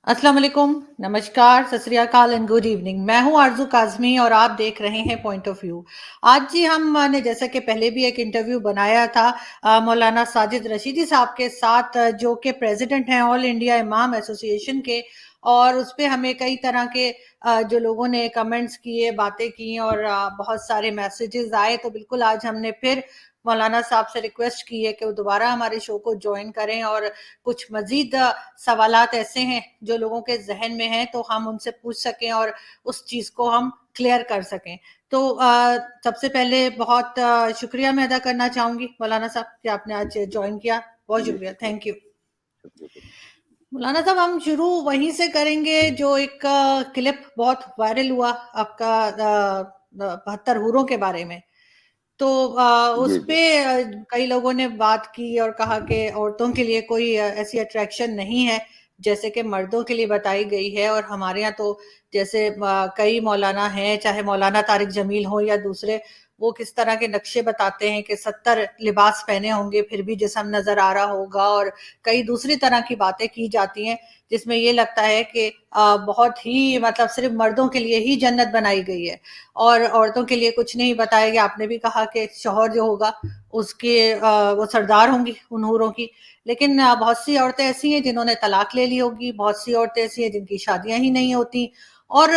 अस्सलाम वालेकुम, नमस्कार, सत श्री अकाल एंड गुड इवनिंग। मैं हूं आरजू काज़मी और आप देख रहे हैं पॉइंट ऑफ व्यू। आज जी हमने जैसा कि पहले भी एक इंटरव्यू बनाया था मौलाना साजिद रशीदी साहब के साथ, जो कि प्रेसिडेंट हैं ऑल इंडिया इमाम एसोसिएशन के। और उस पे हमें कई तरह के जो लोगों ने कमेंट्स किए, बातें की और बहुत सारे मैसेजेस आए। तो बिल्कुल आज हमने फिर मौलाना साहब से रिक्वेस्ट की है कि वो दोबारा हमारे शो को ज्वाइन करें और कुछ मजीद सवालात ऐसे हैं जो लोगों के जहन में हैं तो हम उनसे पूछ सकें और उस चीज़ को हम क्लियर कर सकें। तो सबसे पहले बहुत शुक्रिया मैं अदा करना चाहूंगी मौलाना साहब कि आपने आज ज्वाइन किया। बहुत जी शुक्रिया, शुक्रिया थैंक यू। शुक्रिया। मौलाना साहब हम शुरू वहीं से करेंगे जो एक क्लिप बहुत वायरल हुआ आपका 72 हूरों के बारे में। तो उस जी पे जी कई लोगों ने बात की और कहा कि औरतों के लिए कोई ऐसी अट्रैक्शन नहीं है जैसे कि मर्दों के लिए बताई गई है। और हमारे यहाँ तो जैसे कई मौलाना हैं, चाहे मौलाना तारिक जमील हो या दूसरे, वो किस तरह के नक्शे बताते हैं कि 70 लिबास पहने होंगे फिर भी जिस्म नजर आ रहा होगा, और कई दूसरी तरह की बातें की जाती हैं जिसमें ये लगता है कि बहुत ही मतलब सिर्फ मर्दों के लिए ही जन्नत बनाई गई है और औरतों के लिए कुछ नहीं बताया गया। आपने भी कहा कि शौहर जो होगा उसके वो सरदार होंगी उन हूरों की। लेकिन बहुत सी औरतें ऐसी हैं जिन्होंने तलाक ले ली होगी, बहुत सी औरतें ऐसी हैं जिनकी शादियां ही नहीं होती। और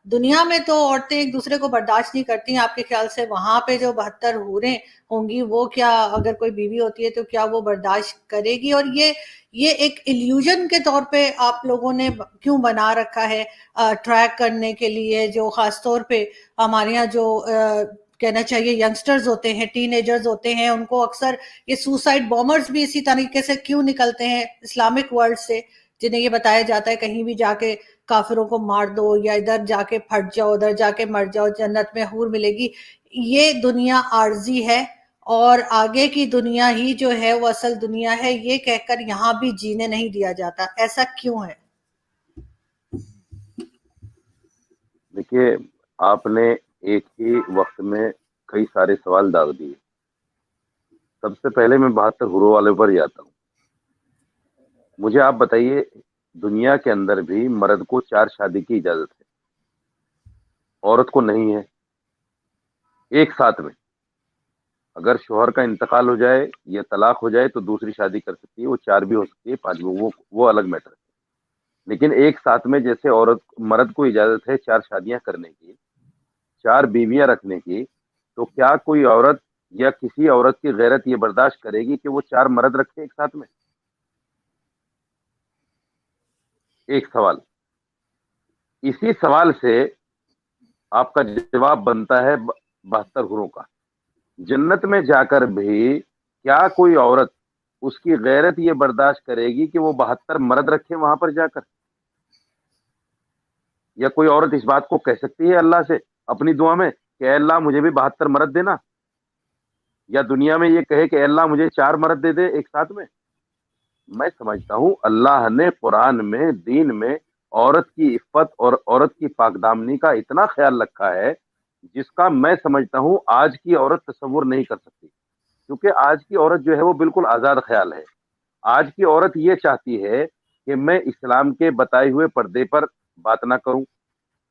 दुनिया में तो औरतें एक दूसरे को बर्दाश्त नहीं करती। आपके ख्याल से वहां पे जो 72 हूरें होंगी, वो क्या, अगर कोई बीवी होती है तो क्या वो बर्दाश्त करेगी? और ये एक इल्यूजन के तौर पे आप लोगों ने क्यों बना रखा है ट्रैक करने के लिए, जो खास तौर पे हमारे यहाँ जो कहना चाहिए यंगस्टर्स होते हैं, टीनेजर्स होते हैं, उनको अक्सर ये सुसाइड बॉम्बर्स भी इसी तरीके से क्यों निकलते हैं इस्लामिक वर्ल्ड से, जिन्हें ये बताया जाता है कहीं भी जाके काफिरों को मार दो या इधर जाके फट जाओ, उधर जाके मर जाओ, जन्नत में हूर मिलेगी। ये दुनिया आर्जी है और आगे की दुनिया ही जो है वो असल दुनिया है, ये कहकर यहाँ भी जीने नहीं दिया जाता। ऐसा क्यों है? देखिए, आपने एक ही वक्त में कई सारे सवाल दाग दिए। सबसे पहले मैं 72 हुरों वाले पर ही आता हूँ। मुझे आप बताइए, दुनिया के अंदर भी मर्द को 4 शादी की इजाजत है, औरत को नहीं है। एक साथ में अगर शौहर का इंतकाल हो जाए या तलाक हो जाए तो दूसरी शादी कर सकती है, वो 4 भी हो सकती है, 5 भी, वो अलग मैटर है। लेकिन एक साथ में जैसे औरत मर्द को इजाजत है 4 शादियां करने की, 4 बीवियां रखने की, तो क्या कोई औरत या किसी औरत की गैरत ये बर्दाश्त करेगी कि वो 4 मर्द रखे एक साथ में? एक सवाल। इसी सवाल से आपका जवाब बनता है 72 हुरों का। जन्नत में जाकर भी क्या कोई औरत, उसकी गैरत ये बर्दाश्त करेगी कि वो 72 मर्द रखे वहां पर जाकर? या कोई औरत इस बात को कह सकती है अल्लाह से अपनी दुआ में कि "ऐ अल्लाह मुझे भी 72 मर्द देना"? या दुनिया में ये कहे कि अल्लाह मुझे 4 मर्द दे दे एक साथ में? मैं समझता हूँ अल्लाह ने कुरान में, दीन में औरत की इफ़्फ़त और औरत की पाकदामनी का इतना ख्याल रखा है, जिसका मैं समझता हूँ आज की औरत तसव्वुर नहीं कर सकती। क्योंकि आज की औरत जो है वो बिल्कुल आज़ाद ख़्याल है। आज की औरत ये चाहती है कि मैं इस्लाम के बताए हुए पर्दे पर बात ना करूँ,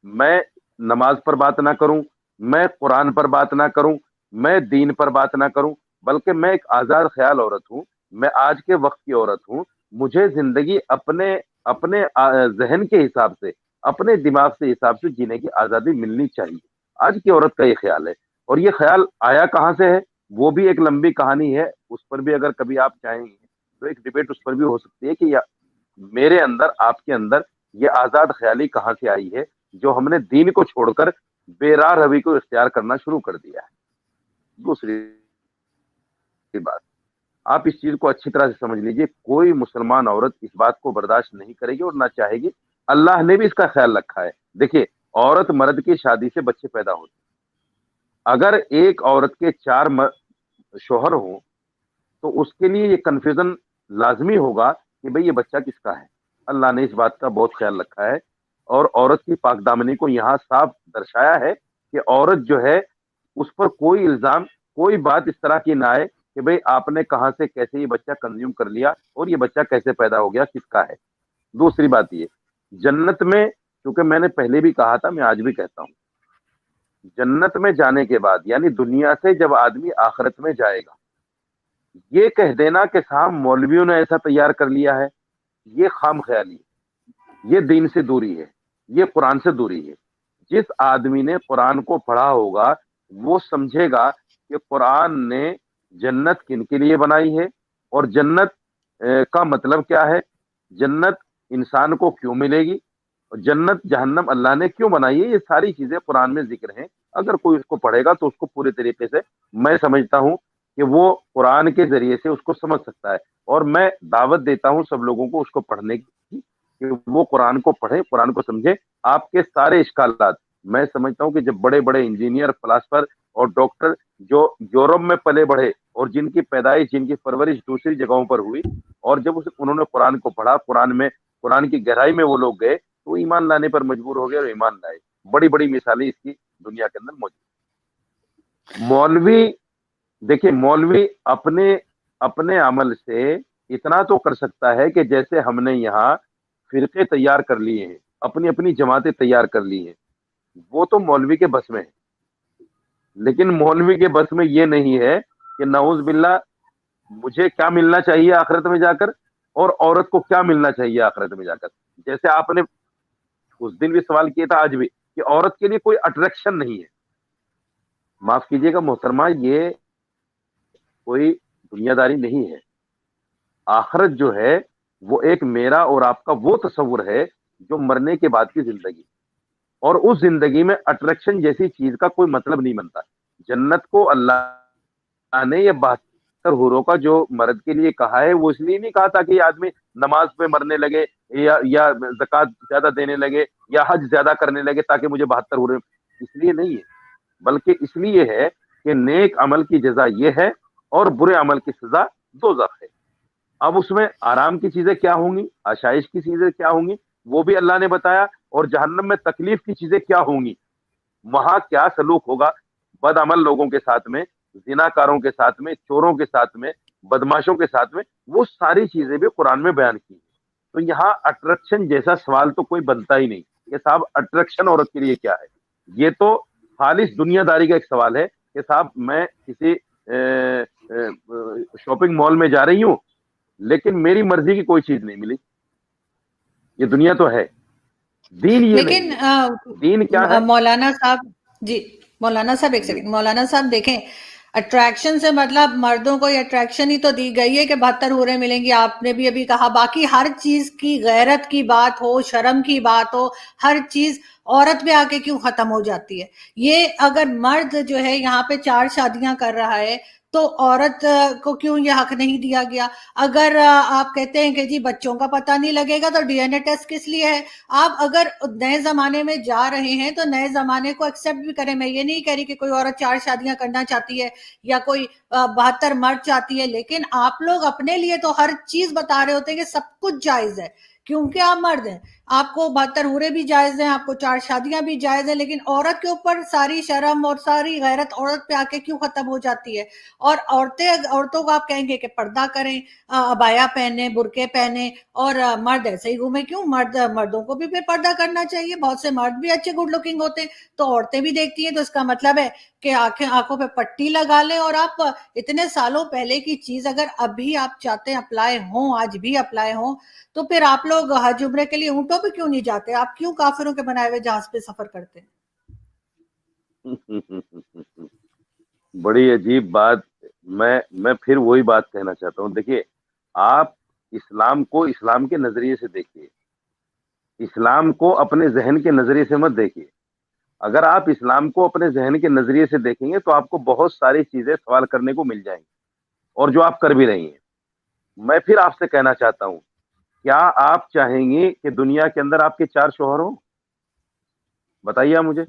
मैं नमाज़ पर बात ना करूँ, मैं कुरान पर बात ना करूँ, मैं दीन पर बात ना करूँ, बल्कि मैं एक आज़ाद ख़्याल औरत हूँ, मैं आज के वक़्त की औरत हूँ। मुझे ज़िंदगी अपने अपने ज़हन के हिसाब से, अपने दिमाग से हिसाब से जीने की आज़ादी मिलनी चाहिए। आज की औरत का ये ख़्याल है और ये ख़्याल आया कहाँ से है, वो भी एक लंबी कहानी है। उस पर भी अगर कभी आप चाहेंगे, तो एक डिबेट उस पर भी हो सकती है कि या मेरे अंदर, आपके अंदर ये आज़ाद ख़्याली कहाँ से आई है, जो हमने दीन को छोड़कर बेराह रवी को इख्तियार करना शुरू कर दिया है। दूसरी बात, आप इस चीज़ को अच्छी तरह से समझ लीजिए, कोई मुसलमान औरत इस बात को बर्दाश्त नहीं करेगी और ना चाहेगी। अल्लाह ने भी इसका ख़्याल रखा है। देखिए, औरत मर्द की शादी से बच्चे पैदा होते हैं। अगर एक औरत के 4 शौहर हों, तो उसके लिए ये कन्फ्यूज़न लाज़मी होगा कि भई ये बच्चा किसका है? अल्लाह ने इस बात का बहुत ख़्याल रखा है और औरत की पाकदामनी को यहाँ साफ दर्शाया है कि औरत जो है, उस पर कोई इल्ज़ाम, कोई बात इस तरह की ना आए कि भई आपने कहाँ से कैसे ये बच्चा कंज़्यूम कर लिया और ये बच्चा कैसे पैदा हो गया, किसका है? दूसरी बात ये, जन्नत में, क्योंकि मैंने पहले भी कहा था, मैं आज भी कहता हूँ, जन्नत में जाने के बाद यानी दुनिया से जब आदमी आखिरत में जाएगा, ये कह देना कि साहब मौलवियों ने ऐसा तैयार कर लिया है, ये खाम ख्याली है, ये दीन से दूरी है, ये कुरान से दूरी है। जिस आदमी ने कुरान को पढ़ा होगा वो समझेगा कि कुरान ने जन्नत किन के लिए बनाई है, और जन्नत का मतलब क्या है, जन्नत इंसान को क्यों मिलेगी, और जन्नत जहन्नम अल्लाह ने क्यों बनाई है, ये सारी चीजें कुरान में जिक्र हैं। अगर कोई उसको पढ़ेगा तो उसको पूरे तरीके से, मैं समझता हूँ कि वो कुरान के जरिए से उसको समझ सकता है। और मैं दावत देता हूँ सब लोगों को उसको पढ़ने की, कि वो कुरान को पढ़े, कुरान को समझे। आपके सारे इश्कालात, मैं समझता हूँ कि जब बड़े बड़े इंजीनियर, फिलासफर और डॉक्टर जो यूरोप में पले बढ़े और जिनकी पैदाइश, जिनकी परवरिश दूसरी जगहों पर हुई, और जब उन्होंने कुरान को पढ़ा, कुरान में, कुरान की गहराई में वो लोग गए, तो ईमान लाने पर मजबूर हो गए और ईमान लाए। बड़ी बड़ी मिसालें इसकी दुनिया के अंदर मौजूद। मौलवी, देखिए मौलवी अपने अपने अमल से इतना तो कर सकता है कि जैसे हमने यहाँ फिरके तैयार कर लिए हैं, अपनी अपनी जमातें तैयार कर ली हैं, वो तो मौलवी के बस में है। लेकिन मौलवी के बस में ये नहीं है कि नाउज बिल्ला मुझे क्या मिलना चाहिए आखिरत में जाकर, और औरत को क्या मिलना चाहिए आखिरत में जाकर। जैसे आपने उस दिन भी सवाल किया था, आज भी, कि औरत के लिए कोई अट्रैक्शन नहीं है। माफ कीजिएगा मोहतरमा, ये कोई दुनियादारी नहीं है। आखिरत जो है वो एक मेरा और आपका वो तस्वुर है जो मरने के बाद की जिंदगी, और उस जिंदगी में अट्रैक्शन जैसी चीज का कोई मतलब नहीं बनता। जन्नत को अल्लाह ने ये 72 हूरों का जो मर्द के लिए कहा है, वो इसलिए नहीं कहा था कि ये आदमी नमाज पे मरने लगे, या ज़कात ज्यादा देने लगे, या हज ज्यादा करने लगे ताकि मुझे 72 हूरें, इसलिए नहीं है। बल्कि इसलिए है कि नेक अमल की जजा ये है और बुरे अमल की सजा दोज़ख है। अब उसमें आराम की चीजें क्या होंगी, आशाइश की चीजें क्या होंगी, वो भी अल्लाह ने बताया, और जहन्नम में तकलीफ की चीजें क्या होंगी, वहां क्या सलूक होगा बदअमल लोगों के साथ में, जिनाकारों के साथ में, चोरों के साथ में, बदमाशों के साथ में, वो सारी चीजें भी कुरान में बयान की है। तो यहाँ अट्रैक्शन जैसा सवाल तो कोई बनता ही नहीं कि साहब अट्रैक्शन औरत के लिए क्या है। ये तो खालिस दुनियादारी का एक सवाल है कि साहब मैं किसी शॉपिंग मॉल में जा रही हूँ, लेकिन मेरी मर्जी की कोई चीज नहीं मिली। ये दुनिया तो है, दीन ये लेकिन नहीं है। दीन क्या है? मौलाना साहब जी, मौलाना साहब एक सेकंड, मौलाना साहब देखें, अट्रैक्शन से मतलब मर्दों को अट्रैक्शन ही तो दी गई है कि 72 हूरें मिलेंगी, आपने भी अभी कहा। बाकी हर चीज की, गैरत की बात हो, शर्म की बात हो, हर चीज औरत पे आके क्यों खत्म हो जाती है? ये अगर मर्द जो है यहाँ पे 4 शादियां कर रहा है, तो औरत को क्यों ये हक नहीं दिया गया? अगर आप कहते हैं कि जी बच्चों का पता नहीं लगेगा, तो डीएनए टेस्ट किस लिए है? आप अगर नए जमाने में जा रहे हैं तो नए जमाने को एक्सेप्ट भी करें। मैं ये नहीं कह रही कि कोई औरत 4 शादियां करना चाहती है या कोई 72 मर्द चाहती है, लेकिन आप लोग अपने लिए तो हर चीज बता रहे होते हैं कि सब कुछ जायज है, क्योंकि आप मर्द हैं। आपको 72 हूरें भी जायज हैं, आपको 4 शादियां भी जायज हैं, लेकिन औरत के ऊपर सारी शर्म और सारी गैरत औरत पे आके क्यों खत्म हो जाती है? और औरतों को आप कहेंगे कि पर्दा करें, अबाया पहने, बुरके पहने, और मर्द ऐसे ही घूमे क्यों? मर्दों को भी फिर पर्दा करना चाहिए। बहुत से मर्द भी अच्छे गुड लुकिंग होते हैं, तो औरतें भी देखती हैं, तो इसका मतलब है कि आंखों पे पट्टी लगा लें। और आप इतने सालों पहले की चीज अगर अभी आप चाहते हैं अप्लाई हो, आज भी अप्लाई हो, तो फिर आप लोग हज उम्रे के लिए ऊंटों पे क्यों नहीं जाते? आप क्यों काफिरों के बनाए हुए जहाज पे सफर करते हैं? बड़ी अजीब बात। मैं फिर वही बात कहना चाहता हूँ। देखिए, आप इस्लाम को इस्लाम के नजरिए से देखिए, इस्लाम को अपने जहन के नजरिए से मत देखिए। अगर आप इस्लाम को अपने जहन के नजरिए से देखेंगे तो आपको बहुत सारी चीजें सवाल करने को मिल जाएंगी, और जो आप कर भी रही हैं। मैं फिर आपसे कहना चाहता हूँ, क्या आप चाहेंगे कि दुनिया के अंदर आपके 4 शौहर हों? बताइए आप मुझे,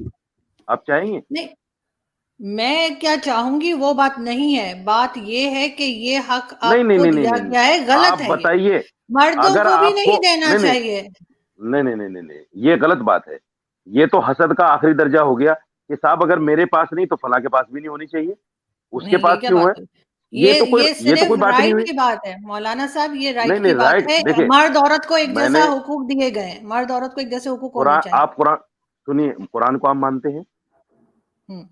आप चाहेंगे? नहीं, मैं क्या चाहूंगी वो बात नहीं है। बात ये है कि ये हक नहीं नहीं आपको नहीं नहीं दिया नहीं नहीं। गया है, गलत आप है ये। बताइए। मर्दों अगर को भी आपको, नहीं देना नहीं नहीं चाहिए। नहीं नहीं नहीं नहीं नहीं, ये गलत बात है। ये तो हसद का आखिरी दर्जा हो गया कि साहब अगर मेरे पास नहीं तो फला के पास भी नहीं होनी चाहिए, उसके नहीं, ये पास क्या क्यों बात है? हुई? یہ یہ تو صرف کوئی بات نہیں رائٹ ہوئی. کی بات ہے مولانا صاحب، یہ نہیں رائٹ کی نہیں بات رائٹ ہے. دیکھیے مرد عورت کو ایک میں جیسا نے حقوق دیے گئے ہیں، مرد عورت کو ایک جیسے حقوق ہونے قرآن چاہیے. آپ قرآن سنیے قرآن کو آپ مانتے ہیں؟ ہوں،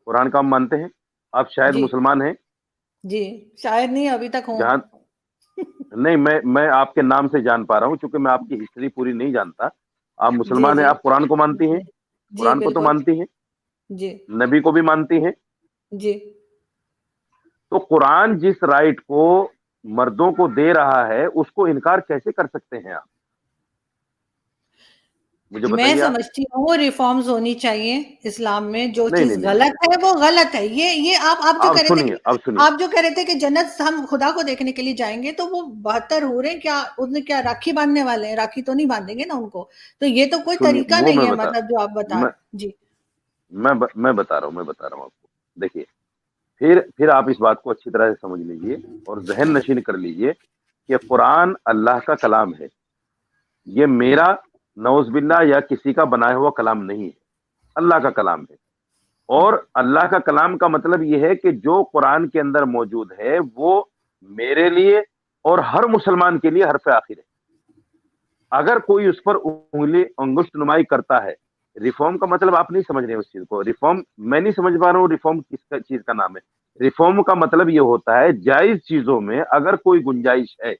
قرآن کو آپ مانتے ہیں؟ آپ شاید جی مسلمان ہیں. جی، شاید نہیں ابھی تک ہوں. جہاں نہیں میں آپ کے نام سے جان پا رہا ہوں کیونکہ میں آپ کی ہسٹری پوری نہیں جانتا. آپ جی مسلمان ہیں، جی آپ قرآن کو مانتی ہیں، جی جی قرآن کو تو بالکل. مانتی ہیں، جی نبی کو بھی مانتی ہیں. جی تو قرآن جس رائٹ کو مردوں کو دے رہا ہے اس کو انکار کیسے کر سکتے ہیں آپ؟ مجھے میں بتائیے آپ. سمجھتی ہوں ریفارمز ہونی چاہیے اسلام میں. جو نہیں چیز نہیں نہیں غلط ہے وہ غلط ہے. یہ آپ جو اب کہہ رہے تھے سنیے کہ اب سنیے آپ جو کہہ رہے تھے کہ جنت ہم خدا کو دیکھنے کے لیے جائیں گے، تو وہ 72 ہو رہے ہیں کیا اس نے کیا راکھی باندھنے والے ہیں؟ راکھی تو نہیں باندھیں گے نا ان کو. تو یہ تو کوئی سنیے طریقہ وہ نہیں میں ہے بتا مطلب جو آپ بتا. میں جی میں بتا رہا ہوں آپ کو. دیکھیے پھر آپ اس بات کو اچھی طرح سے سمجھ لیجئے اور ذہن نشین کر لیجئے کہ قرآن اللہ کا کلام ہے. یہ میرا نعوذ باللہ یا کسی کا بنایا ہوا کلام نہیں ہے، اللہ کا کلام ہے. اور اللہ کا کلام کا مطلب یہ ہے کہ جو قرآن کے اندر موجود ہے وہ میرے لیے اور ہر مسلمان کے لیے حرف آخر ہے. اگر کوئی اس پر انگشت نمائی کرتا ہے، ریفارم کا مطلب آپ نہیں سمجھ رہے اس چیز کو. ریفارم میں نہیں سمجھ پا رہا ہوں ریفارم کس چیز کا نام ہے. ریفارم کا مطلب یہ ہوتا ہے جائز چیزوں میں اگر کوئی گنجائش ہے،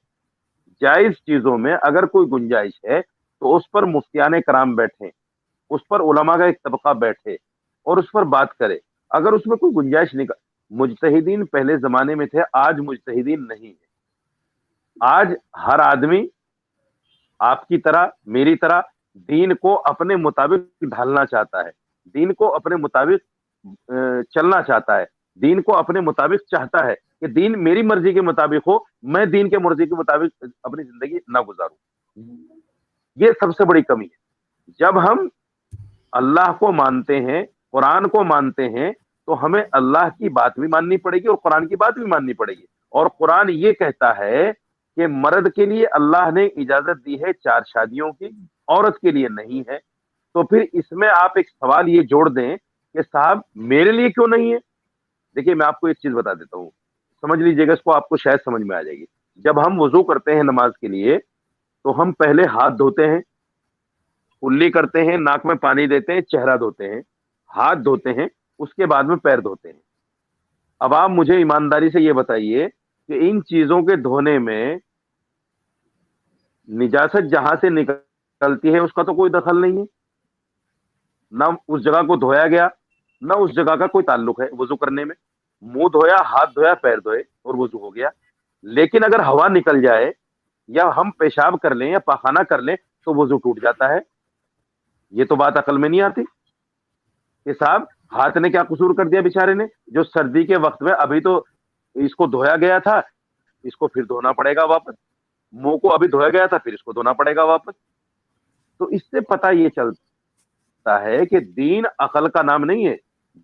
جائز چیزوں میں اگر کوئی گنجائش ہے تو اس پر مفتیان کرام بیٹھیں، اس پر علماء کا ایک طبقہ بیٹھے اور اس پر بات کرے. اگر اس میں کوئی گنجائش نہیں، مجتہدین پہلے زمانے میں تھے، آج مجتہدین نہیں ہے. آج ہر آدمی آپ کی طرح میری طرح دین کو اپنے مطابق ڈھالنا چاہتا ہے، دین کو اپنے مطابق چلنا چاہتا ہے، دین کو اپنے مطابق چاہتا ہے کہ دین میری مرضی کے مطابق ہو، میں دین کے مرضی کے مطابق اپنی زندگی نہ گزاروں. یہ سب سے بڑی کمی ہے. جب ہم اللہ کو مانتے ہیں، قرآن کو مانتے ہیں، تو ہمیں اللہ کی بات بھی ماننی پڑے گی اور قرآن کی بات بھی ماننی پڑے گی. اور قرآن یہ کہتا ہے کہ مرد کے لیے اللہ نے اجازت دی ہے 4 شادیوں کی، عورت کے لیے نہیں ہے. تو پھر اس میں آپ ایک سوال یہ جوڑ دیں کہ صاحب میرے لیے کیوں نہیں ہے. دیکھیے میں آپ کو ایک چیز بتا دیتا ہوں، سمجھ لیجئے گا اس کو، آپ کو شاید سمجھ میں آ جائے گی. جب ہم وضو کرتے ہیں نماز کے لیے تو ہم پہلے ہاتھ دھوتے ہیں، کلی کرتے ہیں، ناک میں پانی دیتے ہیں، چہرہ دھوتے ہیں، ہاتھ دھوتے ہیں، اس کے بعد میں پیر دھوتے ہیں. اب آپ مجھے ایمانداری سے یہ بتائیے کہ ان چیزوں کے دھونے میں نجاست جہاں سے نکلتی ہے اس کا تو کوئی دخل نہیں ہے، نہ اس جگہ کو دھویا گیا نہ اس جگہ کا کوئی تعلق ہے وضو کرنے میں. منہ دھویا، ہاتھ دھویا، پیر دھوئے اور وضو ہو گیا. لیکن اگر ہوا نکل جائے یا ہم پیشاب کر لیں یا پاخانہ کر لیں تو وضو ٹوٹ جاتا ہے. یہ تو بات عقل میں نہیں آتی کہ صاحب ہاتھ نے کیا قصور کر دیا بیچارے نے، جو سردی کے وقت میں ابھی تو اس کو دھویا گیا تھا، اس کو پھر دھونا پڑے گا واپس. منہ کو ابھی دھویا گیا تھا پھر اس کو دھونا پڑے گا واپس. تو اس سے پتہ یہ چلتا ہے کہ دین عقل کا نام نہیں ہے،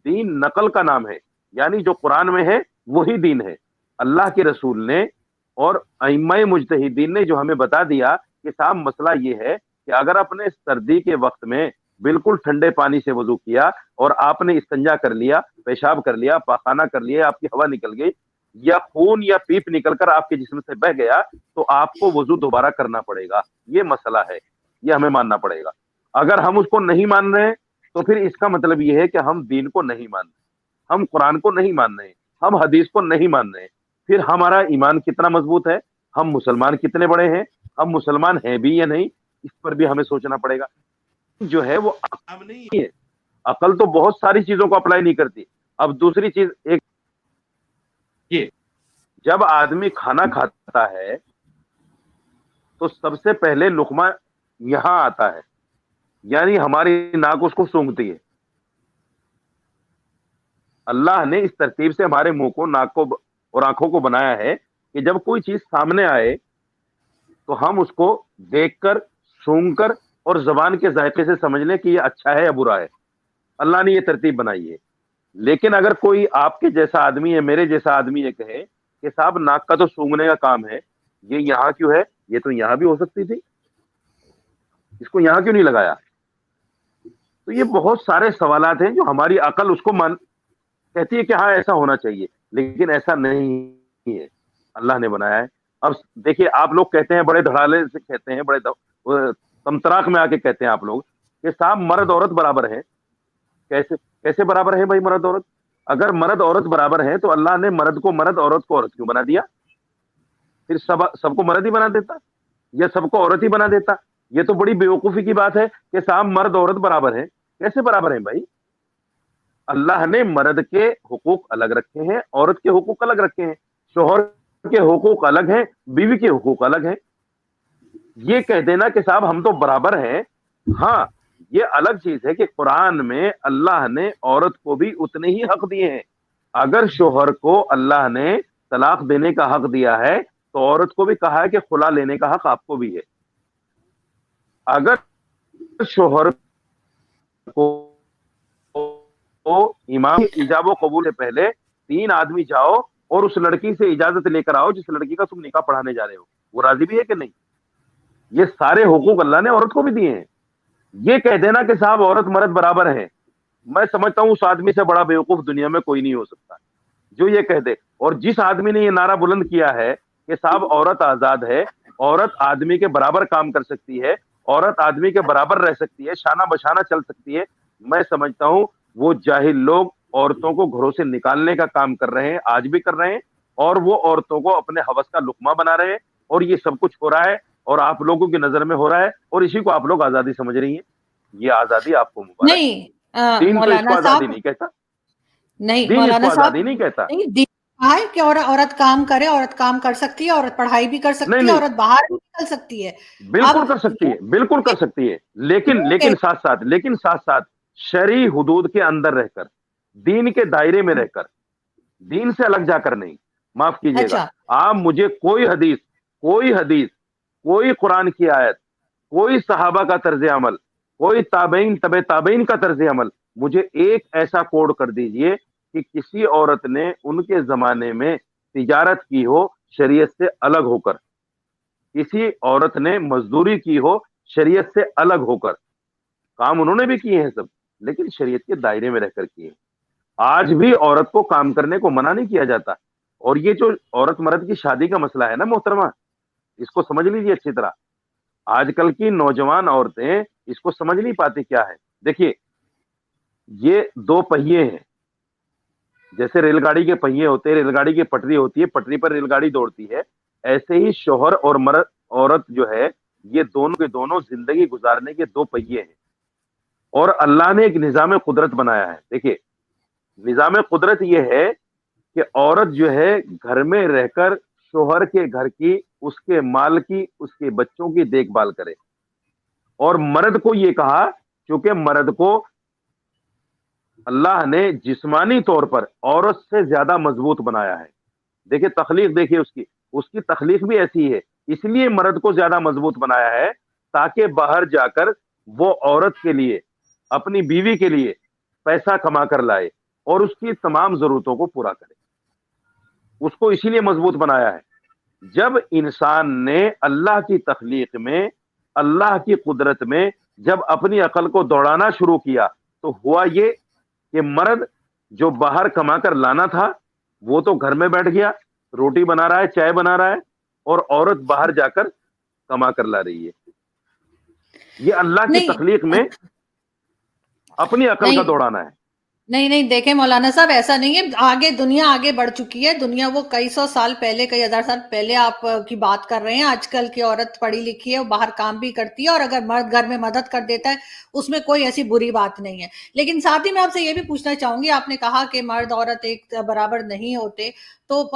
دین نقل کا نام ہے. یعنی جو قرآن میں ہے وہی دین ہے. اللہ کے رسول نے اور ائمہ مجتہدین نے جو ہمیں بتا دیا کہ صاحب مسئلہ یہ ہے کہ اگر اپنے سردی کے وقت میں بالکل ٹھنڈے پانی سے وضو کیا اور آپ نے استنجا کر لیا، پیشاب کر لیا، پاخانہ کر لیا، آپ کی ہوا نکل گئی یا خون یا پیپ نکل کر آپ کے جسم سے بہہ گیا تو آپ کو وضو دوبارہ کرنا پڑے گا. یہ مسئلہ ہے، یہ ہمیں ماننا پڑے گا. اگر ہم اس کو نہیں مان رہے تو پھر اس کا مطلب یہ ہے کہ ہم دین کو نہیں مان رہے، ہم قرآن کو نہیں مان رہے، ہم حدیث کو نہیں مان رہے. پھر ہمارا ایمان کتنا مضبوط ہے، ہم مسلمان کتنے بڑے ہیں، ہم مسلمان ہیں بھی یا نہیں، اس پر بھی ہمیں سوچنا پڑے گا. جو ہے وہ عقل نہیں ہے، عقل تو بہت ساری چیزوں کو اپلائی نہیں کرتی. اب دوسری چیز ایک یہ، جب آدمی کھانا کھاتا ہے تو سب سے پہلے لقمہ یہاں آتا ہے، یعنی ہماری ناک اس کو سونگھتی ہے. اللہ نے اس ترتیب سے ہمارے منہ کو، ناک کو اور آنکھوں کو بنایا ہے کہ جب کوئی چیز سامنے آئے تو ہم اس کو دیکھ کر، سونگ کر اور زبان کے ذائقے سے سمجھ لیں کہ یہ اچھا ہے یا برا ہے. اللہ نے یہ ترتیب بنائی ہے. لیکن اگر کوئی آپ کے جیسا آدمی ہے، میرے جیسا آدمی یہ کہے کہ صاحب ناک کا تو سونگنے کا کام ہے، یہ یہاں کیوں ہے، یہ تو یہاں بھی ہو سکتی تھی، اس کو یہاں کیوں نہیں لگایا. تو یہ بہت سارے سوالات ہیں جو ہماری عقل اس کو کہتی ہے کہ ہاں ایسا ہونا چاہیے. لیکن ایسا نہیں ہے, اللہ نے بنایا ہے. اب دیکھیے, آپ لوگ کہتے ہیں, بڑے دھڑالے سے کہتے ہیں, بڑے تمتراک میں آ کے کہتے ہیں آپ لوگ کہ صاحب مرد عورت برابر ہیں. کیسے کیسے برابر ہیں بھائی مرد عورت؟ اگر مرد عورت برابر ہیں تو اللہ نے مرد کو مرد, عورت کو عورت کیوں بنا دیا؟ پھر سب کو مرد ہی بنا دیتا, یا سب کو عورت ہی بنا دیتا. یہ تو بڑی بیوقوفی کی بات ہے کہ صاحب مرد عورت برابر ہیں. کیسے برابر ہیں بھائی؟ اللہ نے مرد کے حقوق الگ رکھے ہیں, عورت کے حقوق الگ رکھے ہیں. شوہر کے حقوق الگ ہیں, بیوی کے حقوق الگ ہیں. یہ کہہ دینا کہ صاحب ہم تو برابر ہیں, ہاں یہ الگ چیز ہے کہ قرآن میں اللہ نے عورت کو بھی اتنے ہی حق دیے ہیں. اگر شوہر کو اللہ نے طلاق دینے کا حق دیا ہے تو عورت کو بھی کہا ہے کہ خلا لینے کا حق آپ کو بھی ہے. اگر شوہر کو امام ایجاب و قبول سے پہلے 3 آدمی جاؤ اور اس لڑکی سے اجازت لے کر آؤ جس لڑکی کا تم نکاح پڑھانے جا رہے ہو, وہ راضی بھی ہے کہ نہیں؟ یہ سارے حقوق اللہ نے عورت کو بھی دیے ہیں. یہ کہہ دینا کہ صاحب عورت مرد برابر ہیں, میں سمجھتا ہوں اس آدمی سے بڑا بیوقوف دنیا میں کوئی نہیں ہو سکتا جو یہ کہہ دے. اور جس آدمی نے یہ نعرہ بلند کیا ہے کہ صاحب عورت آزاد ہے, عورت آدمی کے برابر کام کر سکتی ہے, عورت آدمی کے برابر رہ سکتی ہے, شانہ بشانہ چل سکتی ہے, میں سمجھتا ہوں وہ جاہل لوگ عورتوں کو گھروں سے نکالنے کا کام کر رہے ہیں, آج بھی کر رہے ہیں, اور وہ عورتوں کو اپنے ہوس کا لقمہ بنا رہے ہیں. اور یہ سب کچھ ہو رہا ہے اور آپ لوگوں کی نظر میں ہو رہا ہے, اور اسی کو آپ لوگ آزادی سمجھ رہی ہیں. یہ آزادی آپ کو مبارک. نہیں دین تو اس کو مولانا آزادی صاحب, نہیں کہتا, نہیں دین اس مولانا کو صاحب, آزادی نہیں کہتا. نہیں دین کہا ہے کہ عورت کام کرے, عورت کام کر سکتی ہے, عورت پڑھائی بھی کر نہیں سکتی ہے, نہیں, عورت باہر بھی نکل سکتی ہے. اب بالکل کر سکتی ہے, بالکل کر سکتی ہے, لیکن ساتھ ساتھ شرعی حدود کے اندر رہ کر, دین کے دائرے میں رہ کر, دین سے الگ جا کر نہیں. معاف کیجئے گا, اچھا, آپ مجھے کوئی حدیث, کوئی قرآن کی آیت, کوئی صحابہ کا طرز عمل, کوئی تابعین تبع تابعین کا طرز عمل, مجھے ایک ایسا کوڈ کر دیجئے کہ کسی عورت نے ان کے زمانے میں تجارت کی ہو شریعت سے الگ ہو کر, کسی عورت نے مزدوری کی ہو شریعت سے الگ ہو کر. کام انہوں نے بھی کیے ہیں سب, لیکن شریعت کے دائرے میں رہ کر کیے ہیں. آج بھی عورت کو کام کرنے کو منع نہیں کیا جاتا. اور یہ جو عورت مرد کی شادی کا مسئلہ ہے نا محترمہ, اس کو سمجھ لیجیے اچھی طرح. آج کل کی نوجوان عورتیں اس کو سمجھ نہیں پاتی کیا ہے. دیکھیے, یہ 2 پہیے ہیں, جیسے ریل گاڑی کے پہیے ہوتے ہیں, ریل گاڑی کی پٹری ہوتی ہے, پٹری پر ریل گاڑی دوڑتی ہے, ایسے ہی شوہر اور مرد عورت جو ہے یہ دونوں کے دونوں زندگی گزارنے کے 2 پہیے ہیں. اور اللہ نے ایک نظام قدرت بنایا ہے. دیکھیے, نظام قدرت یہ ہے کہ عورت جو ہے گھر میں رہ کر شوہر کے گھر کی, اس کے مال کی, اس کے بچوں کی دیکھ بھال کرے. اور مرد کو یہ کہا, کیونکہ مرد کو اللہ نے جسمانی طور پر عورت سے زیادہ مضبوط بنایا ہے. دیکھیے تخلیق, دیکھیے اس کی تخلیق بھی ایسی ہے, اس لیے مرد کو زیادہ مضبوط بنایا ہے تاکہ باہر جا کر وہ عورت کے لیے, اپنی بیوی کے لیے پیسہ کما کر لائے اور اس کی تمام ضرورتوں کو پورا کرے. اس کو اسی لیے مضبوط بنایا ہے. جب انسان نے اللہ کی تخلیق میں, اللہ کی قدرت میں جب اپنی عقل کو دوڑانا شروع کیا تو ہوا یہ کہ مرد جو باہر کما کر لانا تھا وہ تو گھر میں بیٹھ گیا, روٹی بنا رہا ہے, چائے بنا رہا ہے, اور عورت باہر جا کر کما کر لا رہی ہے. یہ اللہ کی نہیں تخلیق میں اپنی عقل کا نہیں دوڑانا ہے. نہیں دیکھیں مولانا صاحب, ایسا نہیں ہے. آگے دنیا آگے بڑھ چکی ہے. دنیا وہ کئی 100 سال پہلے, کئی 1000 سال پہلے آپ کی بات کر رہے ہیں. آج کل کی عورت پڑھی لکھی ہے, وہ باہر کام بھی کرتی ہے, اور اگر مرد گھر میں مدد کر دیتا ہے اس میں کوئی ایسی بری بات نہیں ہے. لیکن ساتھ ہی میں آپ سے یہ بھی پوچھنا چاہوں گی, آپ نے کہا کہ مرد عورت ایک برابر نہیں ہوتے, تو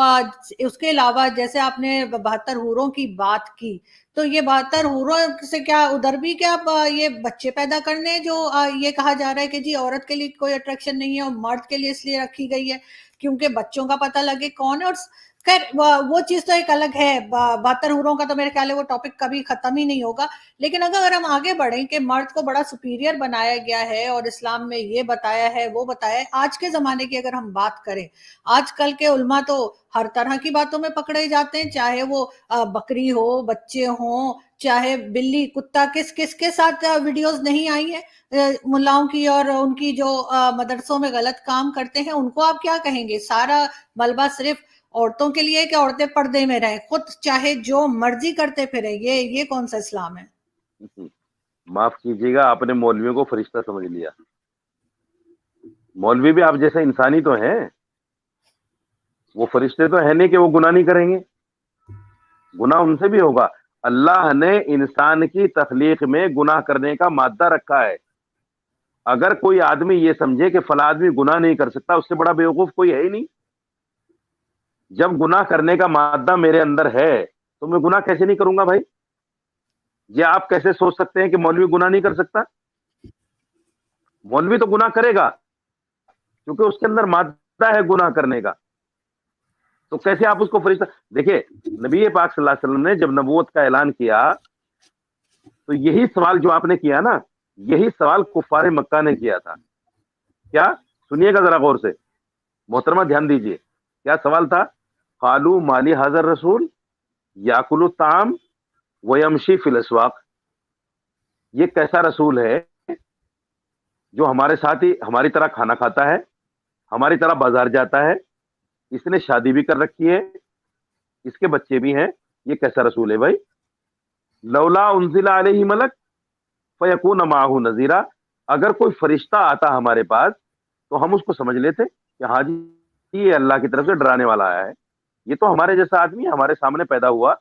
اس کے علاوہ جیسے آپ نے 72 حوروں کی بات کی, تو یہ 72 حوروں سے کیا ادھر بھی کیا یہ بچے پیدا کرنے, جو یہ کہا جا رہا ہے کہ جی عورت کے لیے کوئی اٹریکشن نہیں ہے اور مرد کے لیے اس لیے رکھی گئی ہے کیونکہ بچوں کا پتہ لگے کون ہے. اور خیر وہ چیز تو ایک الگ ہے, 72 حوروں کا تو میرے خیال ہے وہ ٹاپک کبھی ختم ہی نہیں ہوگا. لیکن اگر ہم آگے بڑھیں کہ مرد کو بڑا سپیریئر بنایا گیا ہے اور اسلام میں یہ بتایا ہے وہ بتایا ہے, آج کے زمانے کی اگر ہم بات کریں, آج کل کے علماء تو ہر طرح کی باتوں میں پکڑے جاتے ہیں, چاہے وہ بکری ہو, بچے ہوں, چاہے بلی کتا کس کس کے ساتھ ویڈیوز نہیں آئی ہیں ملاؤں کی اور ان کی جو مدرسوں میں غلط کام کرتے ہیں ان کو آپ کیا کہیں گے؟ سارا ملبہ صرف عورتوں کے لیے کہ عورتیں پردے میں رہیں خود چاہے جو مرضی کرتے پھرے، یہ کون سا اسلام ہے؟ معاف کیجیے گا، آپ نے مولویوں کو فرشتہ سمجھ لیا. مولوی بھی آپ جیسے انسانی تو ہیں، وہ فرشتے تو ہیں نہیں کہ وہ گناہ نہیں کریں گے. گناہ ان سے بھی ہوگا. اللہ نے انسان کی تخلیق میں گناہ کرنے کا مادہ رکھا ہے. اگر کوئی آدمی یہ سمجھے کہ فلاں آدمی گناہ نہیں کر سکتا، اس سے بڑا بیوقوف کوئی ہے ہی نہیں. جب گناہ کرنے کا مادہ میرے اندر ہے تو میں گناہ کیسے نہیں کروں گا بھائی؟ یہ آپ کیسے سوچ سکتے ہیں کہ مولوی گناہ نہیں کر سکتا؟ مولوی تو گناہ کرے گا کیونکہ اس کے اندر مادہ ہے گناہ کرنے کا. تو کیسے آپ اس کو فرشتہ؟ دیکھیں، نبی پاک صلی اللہ علیہ وسلم نے جب نبوت کا اعلان کیا تو یہی سوال جو آپ نے کیا نا، یہی سوال کفار مکہ نے کیا تھا. کیا؟ سنیے گا ذرا غور سے، محترمہ دھیان دیجئے. کیا سوال تھا؟ قالوا مالی حاضر رسول یاکل الطعام ویمشی فی الاسواق. یہ کیسا رسول ہے جو ہمارے ساتھ ہی ہماری طرح کھانا کھاتا ہے، ہماری طرح بازار جاتا ہے، اس نے شادی بھی کر رکھی ہے، اس کے بچے بھی ہیں. یہ کیسا رسول ہے بھائی؟ لولا انزل علیہ ملک فیکون معہ نذیرا. اگر کوئی فرشتہ آتا ہمارے پاس تو ہم اس کو سمجھ لیتے کہ ہاں جی یہ اللہ کی طرف سے ڈرانے والا آیا ہے. یہ تو ہمارے جیسا آدمی ہمارے سامنے پیدا ہوا،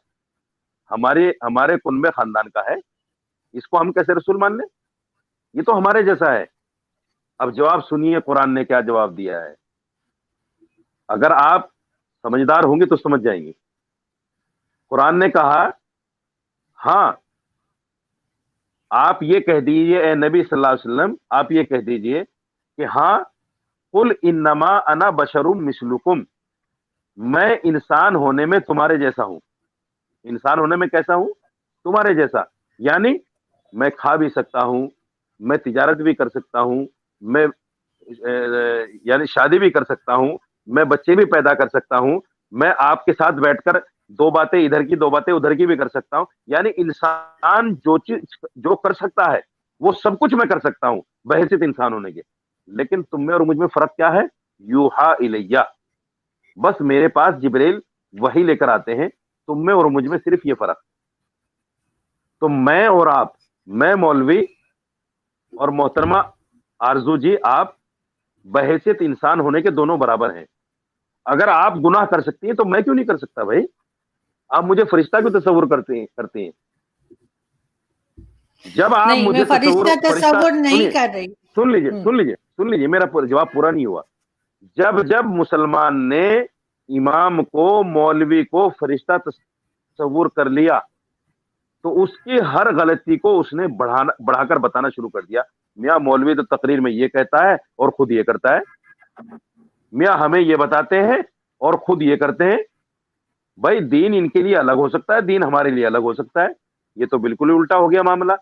ہمارے کنبے خاندان کا ہے، اس کو ہم کیسے رسول مان لیں؟ یہ تو ہمارے جیسا ہے. اب جواب سنیے قرآن نے کیا جواب دیا ہے. اگر آپ سمجھدار ہوں گے تو سمجھ جائیں گے. قرآن نے کہا ہاں آپ یہ کہہ دیجئے اے نبی صلی اللہ علیہ وسلم، آپ یہ کہہ دیجئے کہ ہاں قل انما انا بشر مثلکم، میں انسان ہونے میں تمہارے جیسا ہوں. انسان ہونے میں کیسا ہوں؟ تمہارے جیسا. یعنی میں کھا بھی سکتا ہوں، میں تجارت بھی کر سکتا ہوں، میں یعنی شادی بھی کر سکتا ہوں، میں بچے بھی پیدا کر سکتا ہوں، میں آپ کے ساتھ بیٹھ کر دو باتیں ادھر کی دو باتیں ادھر کی بھی کر سکتا ہوں. یعنی انسان جو کر سکتا ہے وہ سب کچھ میں کر سکتا ہوں بحیثیت انسان ہونے کے. لیکن تم میں اور مجھ میں فرق کیا ہے؟ یوحا الیہ، بس میرے پاس جبریل وحی لے کر آتے ہیں. تم میں اور مجھ میں صرف یہ فرق. تو میں اور آپ، میں مولوی اور محترمہ آرزو جی، آپ بحیثیت انسان ہونے کے دونوں برابر ہیں. اگر آپ گناہ کر سکتی ہیں تو میں کیوں نہیں کر سکتا بھائی؟ آپ مجھے فرشتہ کیوں تصور کرتے ہیں؟ جب آپ نہیں، مجھے میں تصور نہیں کر رہی. سن لیجئے میرا جواب پورا نہیں ہوا. جب مسلمان نے امام کو، مولوی کو فرشتہ تصور کر لیا تو اس کی ہر غلطی کو اس نے بڑھا کر بتانا شروع کر دیا. میاں مولوی تو تقریر میں یہ کہتا ہے اور خود یہ کرتا ہے، میاں ہمیں یہ بتاتے ہیں اور خود یہ کرتے ہیں. بھائی دین ان کے لیے الگ ہو سکتا ہے، دین ہمارے لیے الگ ہو سکتا ہے. یہ تو بالکل ہی الٹا ہو گیا معاملہ.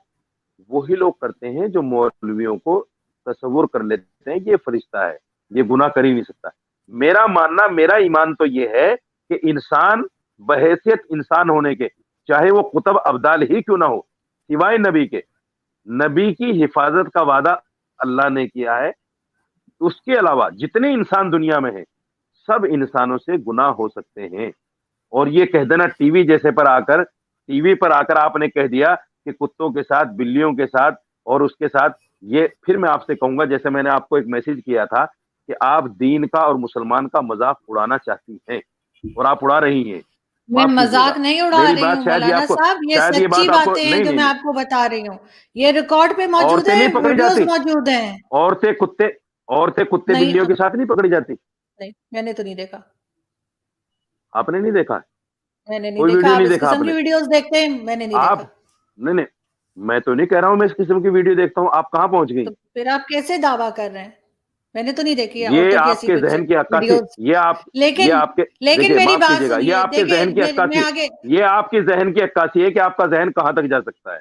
وہی لوگ کرتے ہیں جو مولویوں کو تصور کر لیتے ہیں کہ یہ فرشتہ ہے، یہ گناہ کر ہی نہیں سکتا. میرا ماننا، میرا ایمان تو یہ ہے کہ انسان بحیثیت انسان ہونے کے، چاہے وہ قطب ابدال ہی کیوں نہ ہو، سوائے نبی کے، نبی کی حفاظت کا وعدہ اللہ نے کیا ہے. اس کے علاوہ جتنے انسان دنیا میں ہیں سب انسانوں سے گناہ ہو سکتے ہیں. اور یہ کہہ دینا ٹی وی پر آ کر آپ نے کہہ دیا کہ کتوں کے ساتھ، بلیوں کے ساتھ اور اس کے ساتھ، یہ پھر میں آپ سے کہوں گا جیسے میں نے آپ کو ایک میسج کیا تھا کہ آپ دین کا اور مسلمان کا مذاق اڑانا چاہتی ہیں اور آپ اڑا رہی ہیں. میں معاف کیجیے گا مذاق نہیں اڑا میری رہی بات ہوں شاید یہ مولانا آپ کو، صاحب، یہ شاید یہ سچی بات آپ کو باتیں ہیں جو میں نہیں آپ کو بتا رہی ہوں. یہ ریکارڈ پہ موجود عورتیں ہے، نہیں پکڑی ویڈیوز جاتی، موجود ہیں. عورتیں کتے نہیں بلیوں کے ساتھ نہیں پکڑی جاتی. نہیں، میں نے تو نہیں دیکھا. آپ نے نہیں دیکھا؟ میں نے نہیں کوئی دیکھا. ویڈیو آپ نہیں اس دیکھا آپ قسم نے؟ کی ویڈیوز دیکھتے ہیں؟ میں نے نہیں آپ دیکھا. نہیں، میں تو نہیں کہہ رہا ہوں میں اس قسم کی ویڈیو دیکھتا ہوں. آپ کہاں پہنچ گئی؟ تو پھر آپ کیسے دعویٰ کر رہے ہیں؟ میں نے تو نہیں دیکھی یہ عورتوں کی آپ ایسی کے کچھ ذہن کی عکاسی، ویڈیوز. یہ لیکن آپ کے لیکن دیکھیے، میری معاف بات کیجیے گا، یہ سنیے، آپ کے ذہن کی دیکھیں میں عکاسی، آگے یہ آپ کے ذہن کی عکاسی ہے کہ آپ کا ذہن کہاں تک جا سکتا ہے.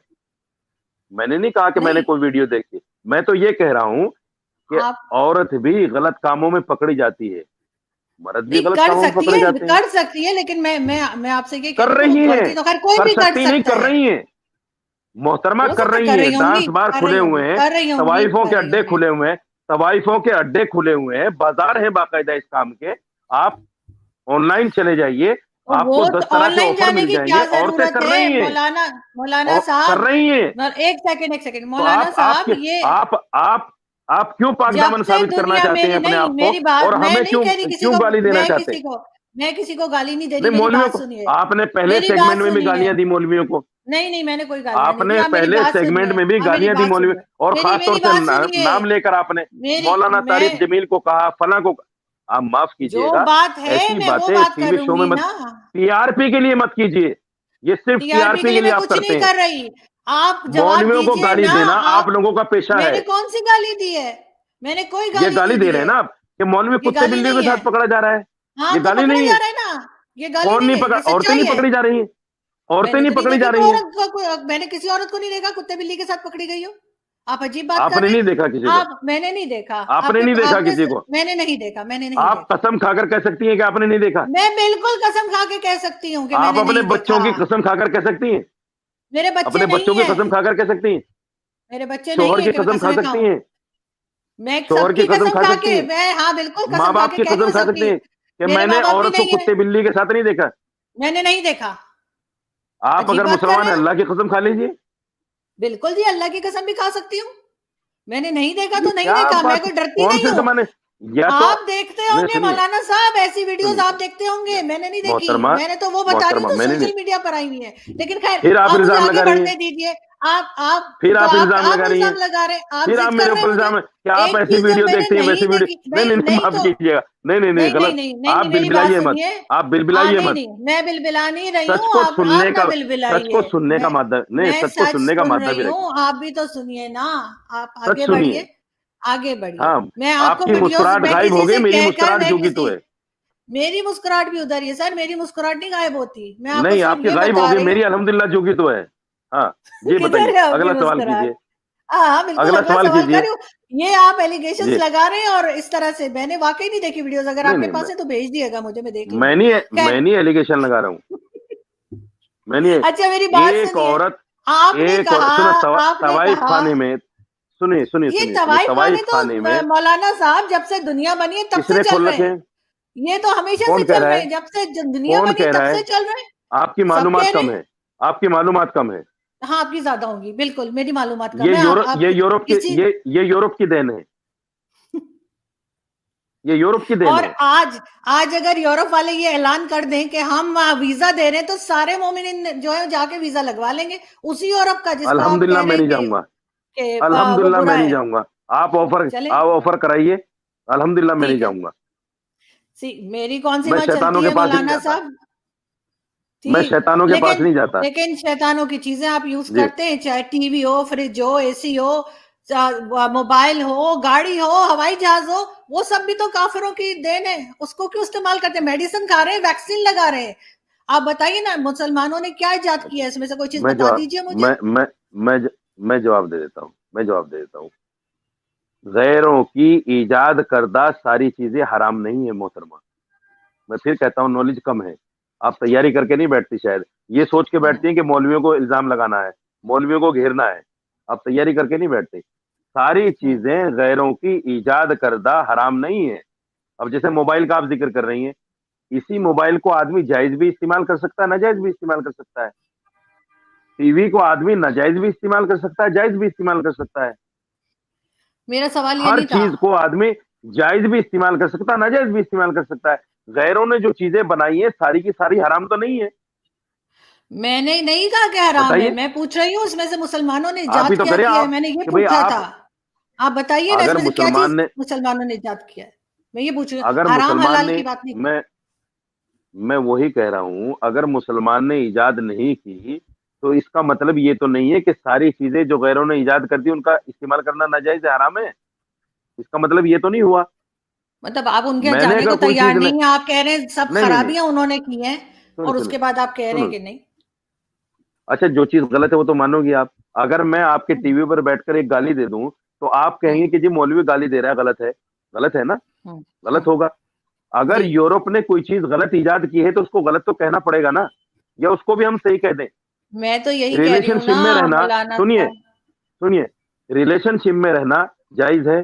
میں نے نہیں کہا کہ میں نے نہیں. کوئی ویڈیو دیکھی. میں تو یہ کہہ رہا ہوں کہ آپ عورت بھی غلط کاموں میں پکڑی جاتی ہے، مرد بھی نہیں غلط کر کاموں میں سکتی پکڑے ہے، جاتے ہیں. لیکن میں آپ سے یہ کہہ کر رہی ہوں رہی ہیں، غلطی تو خیر کوئی کر بھی کر سکتی نہیں، سکتا کر ہے. رہی ہیں. محترمہ हो कर सकता रही कर हैं, रही डांस होंगी, बार कर खुले रही हुए होंगी, हैं, कर रही होंगी, तवाइफों के कर रही अड्डे होंगी। खुले हुए हैं, तवाइफों के अड्डे खुले हुए हैं, बाजार है बाकायदा इस काम के। आप ऑनलाइन चले जाइए, तो आपको वो 10 तो तरह के ऑनलाइन ऑफर जाने मिल की जाएंगे। क्या औरतें जरूरत कर है रही हैं मौलाना, मौलाना और कर साहब। रही हैं। एक सेकंड, तो मौलाना साहब, आपके ये आप क्यों जब पाकदामन से साबित करना दुनिया चाहते हैं मेरी अपने नहीं, आप को, मेरी बात और मैं हमें नहीं क्यों कह रही किसी क्यों को, गाली देना चाहते हैं? मैं किसी को गाली नहीं दे रही, नहीं, मेरी मौलवियों बात को सुनिए, आपने पहले मेरी बात सेगमेंट में भी सुनिए। गालियां दी मौलवियों को, नहीं नहीं, मैंने कोई गालियां नहीं दी, आपने आप मेरी पहले बात सेगमेंट सुनिए, में भी आप मेरी गालियां दी बात मौलवी, सुनिए, और मेरी खास तौर मेरी से बात सुनिए। नाम लेकर आपने मेरी मौलाना तारिफ मैं जमील को कहा, फला को। आप माफ जो कीजिएगा, बात है ऐसी मैं वो बातें बात टीवी शो में करूंगी मत, ना। टीआरपी के लिए मत कीजिए, ये सिर्फ टीआरपी के टीआरपी लिए के लिए मैं आप कुछ करते नहीं हैं। कर रही, आप जवाब मौलवियों को दीजिए गाली ना। देना आप आप, लोगों का पेशा है। मैंने कौन सी गाली दी है? मैंने कोई ये गाली गाली नहीं दे दी रहे हैं है, ना आप कि मौलवी ये कुत्ते गाली बिल्लियों नहीं के है। साथ पकड़ा जा रहा है। हाँ ये तो गाली पकड़े नहीं जा है। रहे हैं ना, ये गाली कौन नहीं नहीं है, पकड़ा? ये औरतें सच्चाई नहीं है। पकड़ी जा रही हैं, औरतें मैंने नहीं तो नहीं पकड़ी देखी जा कोई रही हैं। औरत मैंने किसी औरत को नहीं देखा कुत्ते बिल्ली के साथ पकड़ी गई हो। आप अजीब बात कर आपने रहे नहीं हैं। देखा किसी को? आप, मैंने नहीं देखा, आपने नहीं देखा किसी को? मैंने नहीं देखा, मैंने नहीं आप देखा। कसम खाकर कह सकती हैं कि आपने नहीं देखा? मैं बिल्कुल कसम खा के कह सकती हूँ कि आप मैंने अपने नहीं बच्चों देखा। की कसम खाकर कह सकती हैं? मेरे बच्चे अपने नहीं बच्चों की है, कसम खाकर कह सकती हैं? मेरे बच्चे नहीं शोहर है की कि मैं कसम खा कसमें सकती खाऊं। हैं? मैं शोहर की सबकी कसम कसम खा खा सकती के, हैं? मैं हाँ बिल्कुल माँ कसम खा बाप के की कह रही कसम हूँ खा सकती सबकी। हैं कि मेरे मैंने माँ बाप भी औरत को नहीं है, कुत्ते बिल्ली के साथ नहीं देखा? मैंने नहीं देखा। आप अजीब अगर बात कर मुसलमान रहे हैं, हैं। अल्लाह की कसम खा लीजिए। बिल्कुल जी, अल्लाह की कसम भी खा सकती हूँ। मैंने नहीं देखा ये तो नहीं क्या देखा, मैं बात, कोई डरती कौन नहीं से हूँ। जमाने? या तो आप देखते नहीं, होंगे सुनिए मौलाना साहब, ऐसी वीडियोस सुनिए आप देखते होंगे, मैंने नहीं देखी। मोहतरमा, मैंने तो वो बता रही हूँ मोहतरमा तो मैंने नहीं। सोशल मीडिया पर आई हुई है। लेकिन खैर, फिर आप आप मुझे इल्जाम आगे लगा रही हैं, बढ़ने दीजिए। आप फिर तो आप इल्जाम आप लगा रही हैं, इल्जाम लगा रहे हैं, आप फिर आप जिद मेरे कर रहे हैं ऊपर मुझे। इल्जाम है कि आप एक ऐसी चीज जब वीडियो मैंने देखती हैं, नहीं वैसी वीडियो। देखी, नहीं नहीं नहीं नहीं, नहीं माफ तो कीजिएगा, नहीं नहीं नहीं, नहीं नहीं गलत। नहीं नहीं आप नहीं, मेरी बात बिलबिलाइए मत, सुनिए। आप हाँ बिलबिलाइए नहीं मत। नहीं, मैं बिलबिला नहीं रही सच हूँ, को आप सुनने ना का, सच को बिलबिलाइए। सुनने का मादा नहीं, मैं सच को सच सुनने का सुन मादा भी रही रखिए। हूँ, आप भी तो सुनिए ना। आप सच आगे सुनिए। बढ़िए, आगे बढ़िए। हाँ, मैं आपको आपकी वीडियोस, मुस्कुराहट मैं गायब हो किसी गई, से मेरी कहकर, मुस्कुराहट मैं जो की तो किसी, है। मेरी मुस्कुराहट भी उधर ही है सर, मेरी मुस्कुराहट नहीं गायब होती, मैं आपको नहीं, सिर्फ आपकी ये गायब हो बता गई, रही मेरी हूँ। अल्हम्दुलिल्लाह जो की तो है। हाँ, जी किधर बताइए, है आपकी अगला सवाल मुस्कुराहट? कीजिए, हाँ बिल्कुल, अगला अगला सवाल सवाल कर कीजिए। रही हूँ। ये आप एलिगेशंस जी, लगा रहे हैं और इस तरह से, मैंने वाकई नहीं देखी वीडियोस। अगर नहीं आपके नहीं, पास है तो भेज दिएगा मुझे, मैं देख मैं लूंगी। नहीं खैर, मैं नहीं एलिगेशन लगा रहा हूँ, मैं नहीं। अच्छा मेरी बात एक सुनिए। औरत, आपने एक और कहा, सुनो, आपने तवाइफ कहा, खाने में, सुनिए सुनिए ये सुनिए सुनिए, तवाइफ खाने तवाइफ तो खाने में मौलाना साहब जब से दुनिया बनी है तब से किसने चल खोल रहे रखे हैं। हैं? ये तो हमेशा कौन से कह चल रहा रहे है? हैं, जब से दुनिया कौन बनी कह तब रहा है? से चल रहे हैं। आपकी सब कह मालूमात रहे कम हैं। है, आपकी मालूमात कम है। हाँ आपकी ज्यादा होगी, बिल्कुल मेरी मालूमात कम ये है। यूरोप, आप ये यूरोप की, किसी ये यूरोप की देन है, ये यूरोप की देन और है। आज, आज अगर यूरोप वाले ये ऐलान कर दें कि हम वीजा दे रहे हैं, तो सारे मोमिन जो है जाके वीजा लगवा लेंगे उसी यूरोप का जिसको आप कह अल्हम्दुलिल्लाह रहे मैं हैं नहीं जाऊंगा, कि वो अल्हम्दुलिल्लाह बुरा मैं नहीं है। जाऊंगा। चले, आप ऑफर कराइए, अल्हम्दुलिल्लाह मैं नहीं ठीक है। जाऊंगा। मेरी कौन सी मैं माँ शैतानों चलती के है पास नहीं मौलाना जाता, साहब? मैं ठीक, शैतानों के पास लेकिन नहीं जाता। लेकिन शैतानों की चीजें आप यूज जी, करते हैं, चाहे टीवी हो, फ्रिज हो, एसी हो, मोबाइल हो, गाड़ी हो, हवाई जहाज हो, वो सब भी तो काफिरों की देन है। उसको क्यों इस्तेमाल करते हैं? मेडिसिन खा रहे हैं, वैक्सीन लगा रहे हैं। आप बताइए ना, मुसलमानों ने क्या इजाद किया है? इसमें से कोई चीज मैं बता जवाब दीजिए मुझे। मैं जवाब दे देता हूँ, मैं जवाब दे देता हूँ। गैरों की ईजाद करदा सारी चीजें हराम नहीं है मोहतरमा। मैं फिर कहता हूँ, नॉलेज कम है, आप तैयारी करके नहीं बैठती, शायद ये सोच के बैठती हैं कि मौलवियों को इल्जाम लगाना है, मौलवियों को घेरना है। आप तैयारी करके नहीं बैठते। सारी चीजें गैरों की ईजाद करदा हराम नहीं है। अब जैसे मोबाइल का आप जिक्र कर रही हैं, इसी मोबाइल को आदमी जायज भी इस्तेमाल कर सकता है, नाजायज भी इस्तेमाल कर सकता है। टीवी को आदमी नाजायज भी इस्तेमाल कर सकता है, जायज भी इस्तेमाल कर सकता है। मेरा सवाल ये हर नहीं था। चीज को आदमी जायज भी इस्तेमाल कर सकता है, नाजायज भी इस्तेमाल कर सकता है। गैरों ने जो चीजें बनाई है सारी की सारी हराम तो नहीं है। मैंने नहीं कहा कि हराम है, बताइए, मैं पूछ रही हूँ उसमें से मुसलमानों ने आप ही इजाद तो क्या करें किया है, आप, मैंने ये कि भाई पूछा था। आप, आप बताइए ना, अगर इसमें से क्या मुसलमान चीज ने, मुसलमानों ने इजाद किया है, मैं ये पूछ रही हूँ। अगर हराम मुसलमान हलाल ने, की बात नहीं। मैं वही कह रहा हूं, अगर मुसलमान ने इजाद नहीं की तो इसका मतलब ये तो नहीं है कि सारी चीजें जो गैरों ने इजाद कर दी उनका इस्तेमाल करना नाजायज है, हराम है। इसका मतलब ये तो नहीं हुआ। मतलब आप उनके यहाँ मैंने जाने अगर को कोई चीज तैयार ने, नहीं है, आप कह रहे हैं सब नहीं नहीं नहीं, खराबियां उन्होंने की हैं, सुनो और सुनो उसके बाद आप कह रहे हैं सुनो, कि नहीं। अच्छा जो चीज गलत है वो तो मानोगी आप। अगर मैं आपके हम्म, टीवी पर बैठकर एक गाली दे दूं तो आप हम्म, कहेंगे कि जी मौलवी गाली दे रहा है, गलत है, गलत है ना, हम्म, गलत होगा। अगर जी। यूरोप ने कोई चीज गलत इजाद की है तो उसको गलत तो कहना पड़ेगा ना, या उसको भी हम सही कह दें। मैं तो यही कह रही हूँ रिलेशनशिप में ना रहना, मौलाना सुनिए, साहब। सुनिए, रिलेशनशिप में रहना जायज़ है,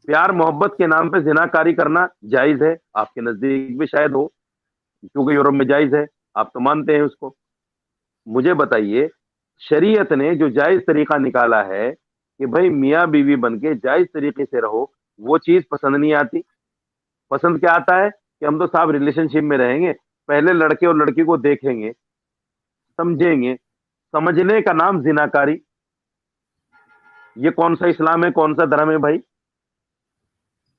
प्यार मोहब्बत के नाम पे ज़िनाकारी करना जायज़ है, आपके नज़दीक भी शायद हो, क्योंकि यूरोप में जायज़ है, आप तो मानते हैं उसको। मुझे बताइए, शरीयत ने जो जायज़ तरीका निकाला है कि भई मियाँ-बीवी बन के जायज़ तरीके से रहो, वो चीज़ पसंद नहीं आती। पसंद क्या आता है कि हम तो साहब रिलेशनशिप में रहेंगे, पहले लड़के और लड़की को देखेंगे, समझेंगे, समझने का नाम ज़िनाकारी। ये कौन-सा इस्लाम है, कौन-सा धर्म है भाई?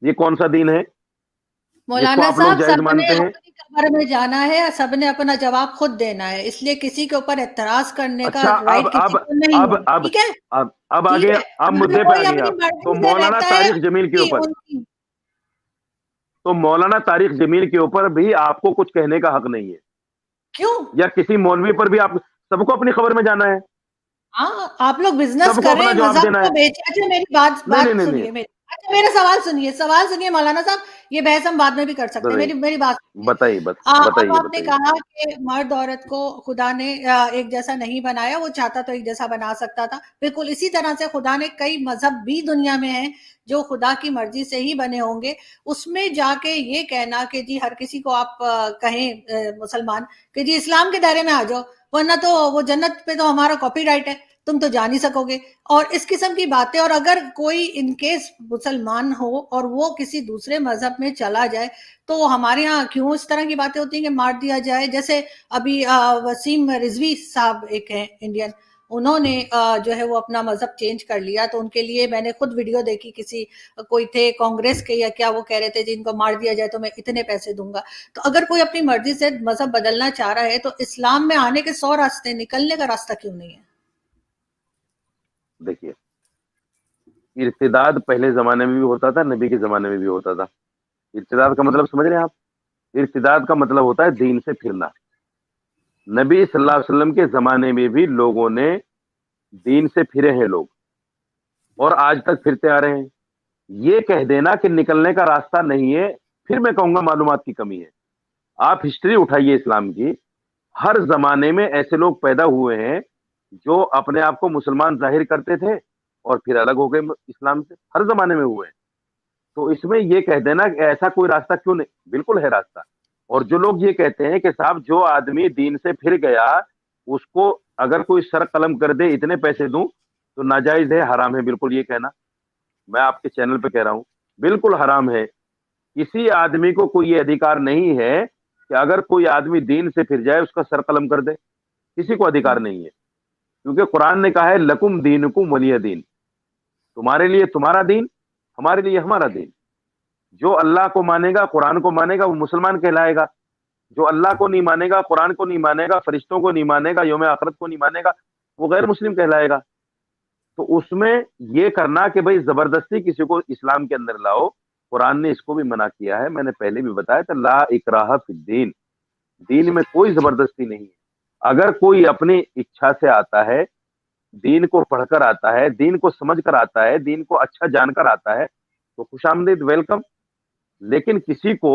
ये कौन-सा दीन है, जिसको मौलाना आप लोग साहब, जायज़ सबने मानते हैं? अपनी कब्र में जाना है और सबने अपना जवाब खुद देना है, इसलिए किसी के ऊपर एतराज करने का अच्छा, राइट किसी को नहीं अब है। अब ठीक है? अब आ ठीक गए, है, अब अगर मुद्दे पे आ कोई गई अपनी आप। तो मर्ज़ी से मौलाना रहता है तारिक जमील के कि ऊपर उनकी तो मौलाना तारिक जमील के ऊपर भी आपको कुछ कहने का हक नहीं है, क्यों? या किसी मौलवी पर भी आप सबको अपनी खबर में जाना है, हाँ, आप लोग बिज़नेस सबको अपना करें, जवाब मज़हब देना को है। बेचें। अच्छा, मेरी बात नहीं, नहीं, बात नहीं, नहीं, सुनिए मेरी। अच्छा, मेरा सवाल सुनिए मौलाना साहब, ये बहस हम बाद में भी कर सकते हैं। बताइए, मेरी मेरी बात सुनिए। बताइए, अब बताइए, आपने बताइए। कहा कि मर्द औरत को खुदा ने एक जैसा नहीं बनाया, वो चाहता तो एक जैसा बना सकता था। बिल्कुल इसी तरह से खुदा ने कई मज़हब भी दुनिया में हैं, जो खुदा की मर्ज़ी से ही बने होंगे। उसमें जाके ये कहना कि जी हर किसी को आप कहें मुसलमान कि जी इस्लाम के दायरे में आ जाओ, वरना तो वो जन्नत पे तो हमारा कॉपीराइट है, तुम तो जा नहीं सकोगे। और इस किस्म की बातें, और अगर कोई इन केस मुसलमान हो और वो किसी दूसरे मज़हब में चला जाए, तो हमारे यहाँ क्यों इस तरह की बातें होती हैं कि मार दिया जाए? जैसे अभी वसीम रिजवी साहब एक हैं इंडियन, उन्होंने जो है वो अपना मजहब चेंज कर लिया, तो उनके लिए मैंने खुद वीडियो देखी, किसी कोई थे कांग्रेस के या क्या, वो कह रहे थे जी इनको मार दिया जाए तो मैं इतने पैसे दूंगा। तो अगर कोई अपनी मर्जी से मजहब बदलना चाह रहा है, तो इस्लाम में आने के 100 रास्ते, निकलने का रास्ता क्यों नहीं है? देखिए, इर्तिदाद पहले ज़माने में भी होता था, नबी के ज़माने में भी होता था। इर्तिदाद का मतलब समझ रहे हैं आप? इर्तिदाद का मतलब होता है दीन से फिरना। नबी सल्लल्लाहु अलैहि वसल्लम के ज़माने में भी लोगों ने दीन से फिरे हैं लोग, और आज तक फिरते आ रहे हैं। ये कह देना कि निकलने का रास्ता नहीं है, फिर मैं कहूँगा मालूमात की कमी है। आप हिस्ट्री उठाइए इस्लाम की, हर ज़माने में ऐसे लोग पैदा हुए हैं, जो अपने आप को मुसलमान ज़ाहिर करते थे और फिर अलग हो गए इस्लाम से, हर ज़माने में हुए हैं। तो इसमें ये कह देना कि ऐसा कोई रास्ता क्यों नहीं, बिल्कुल है रास्ता। और जो लोग ये कहते हैं कि साहब जो आदमी दीन से फिर गया, उसको अगर कोई सर कलम कर दे, इतने पैसे दूँ, तो नाजायज़ है, हराम है, बिल्कुल ये कहना। मैं आपके चैनल पे कह रहा हूँ, बिल्कुल हराम है। किसी आदमी को कोई ये अधिकार नहीं है कि अगर कोई आदमी दीन से फिर जाए, उसका सर कलम कर दे, किसी को अधिकार नहीं है। क्योंकि कुरान ने कहा है लकुम दीनुकुम वलिय दीन, तुम्हारे लिए तुम्हारा दीन, हमारे लिए हमारा दीन। जो अल्लाह को मानेगा, कुरान को मानेगा, वो मुसलमान कहलाएगा। जो अल्लाह को नहीं मानेगा, कुरान को नहीं मानेगा, फरिश्तों को नहीं मानेगा, यौम आखिरत को नहीं मानेगा, वो गैर मुस्लिम कहलाएगा। तो उसमें ये करना कि भाई जबरदस्ती किसी को इस्लाम के अंदर लाओ, कुरान ने इसको भी मना किया है। मैंने पहले भी बताया था, ला इकराह फिद्दीन, दीन में कोई जबरदस्ती नहीं है। अगर कोई अपनी इच्छा से आता है, दीन को पढ़कर आता है, दीन को समझ कर आता है, दीन को अच्छा जानकर आता है, तो खुशामदीद, वेलकम। लेकिन किसी को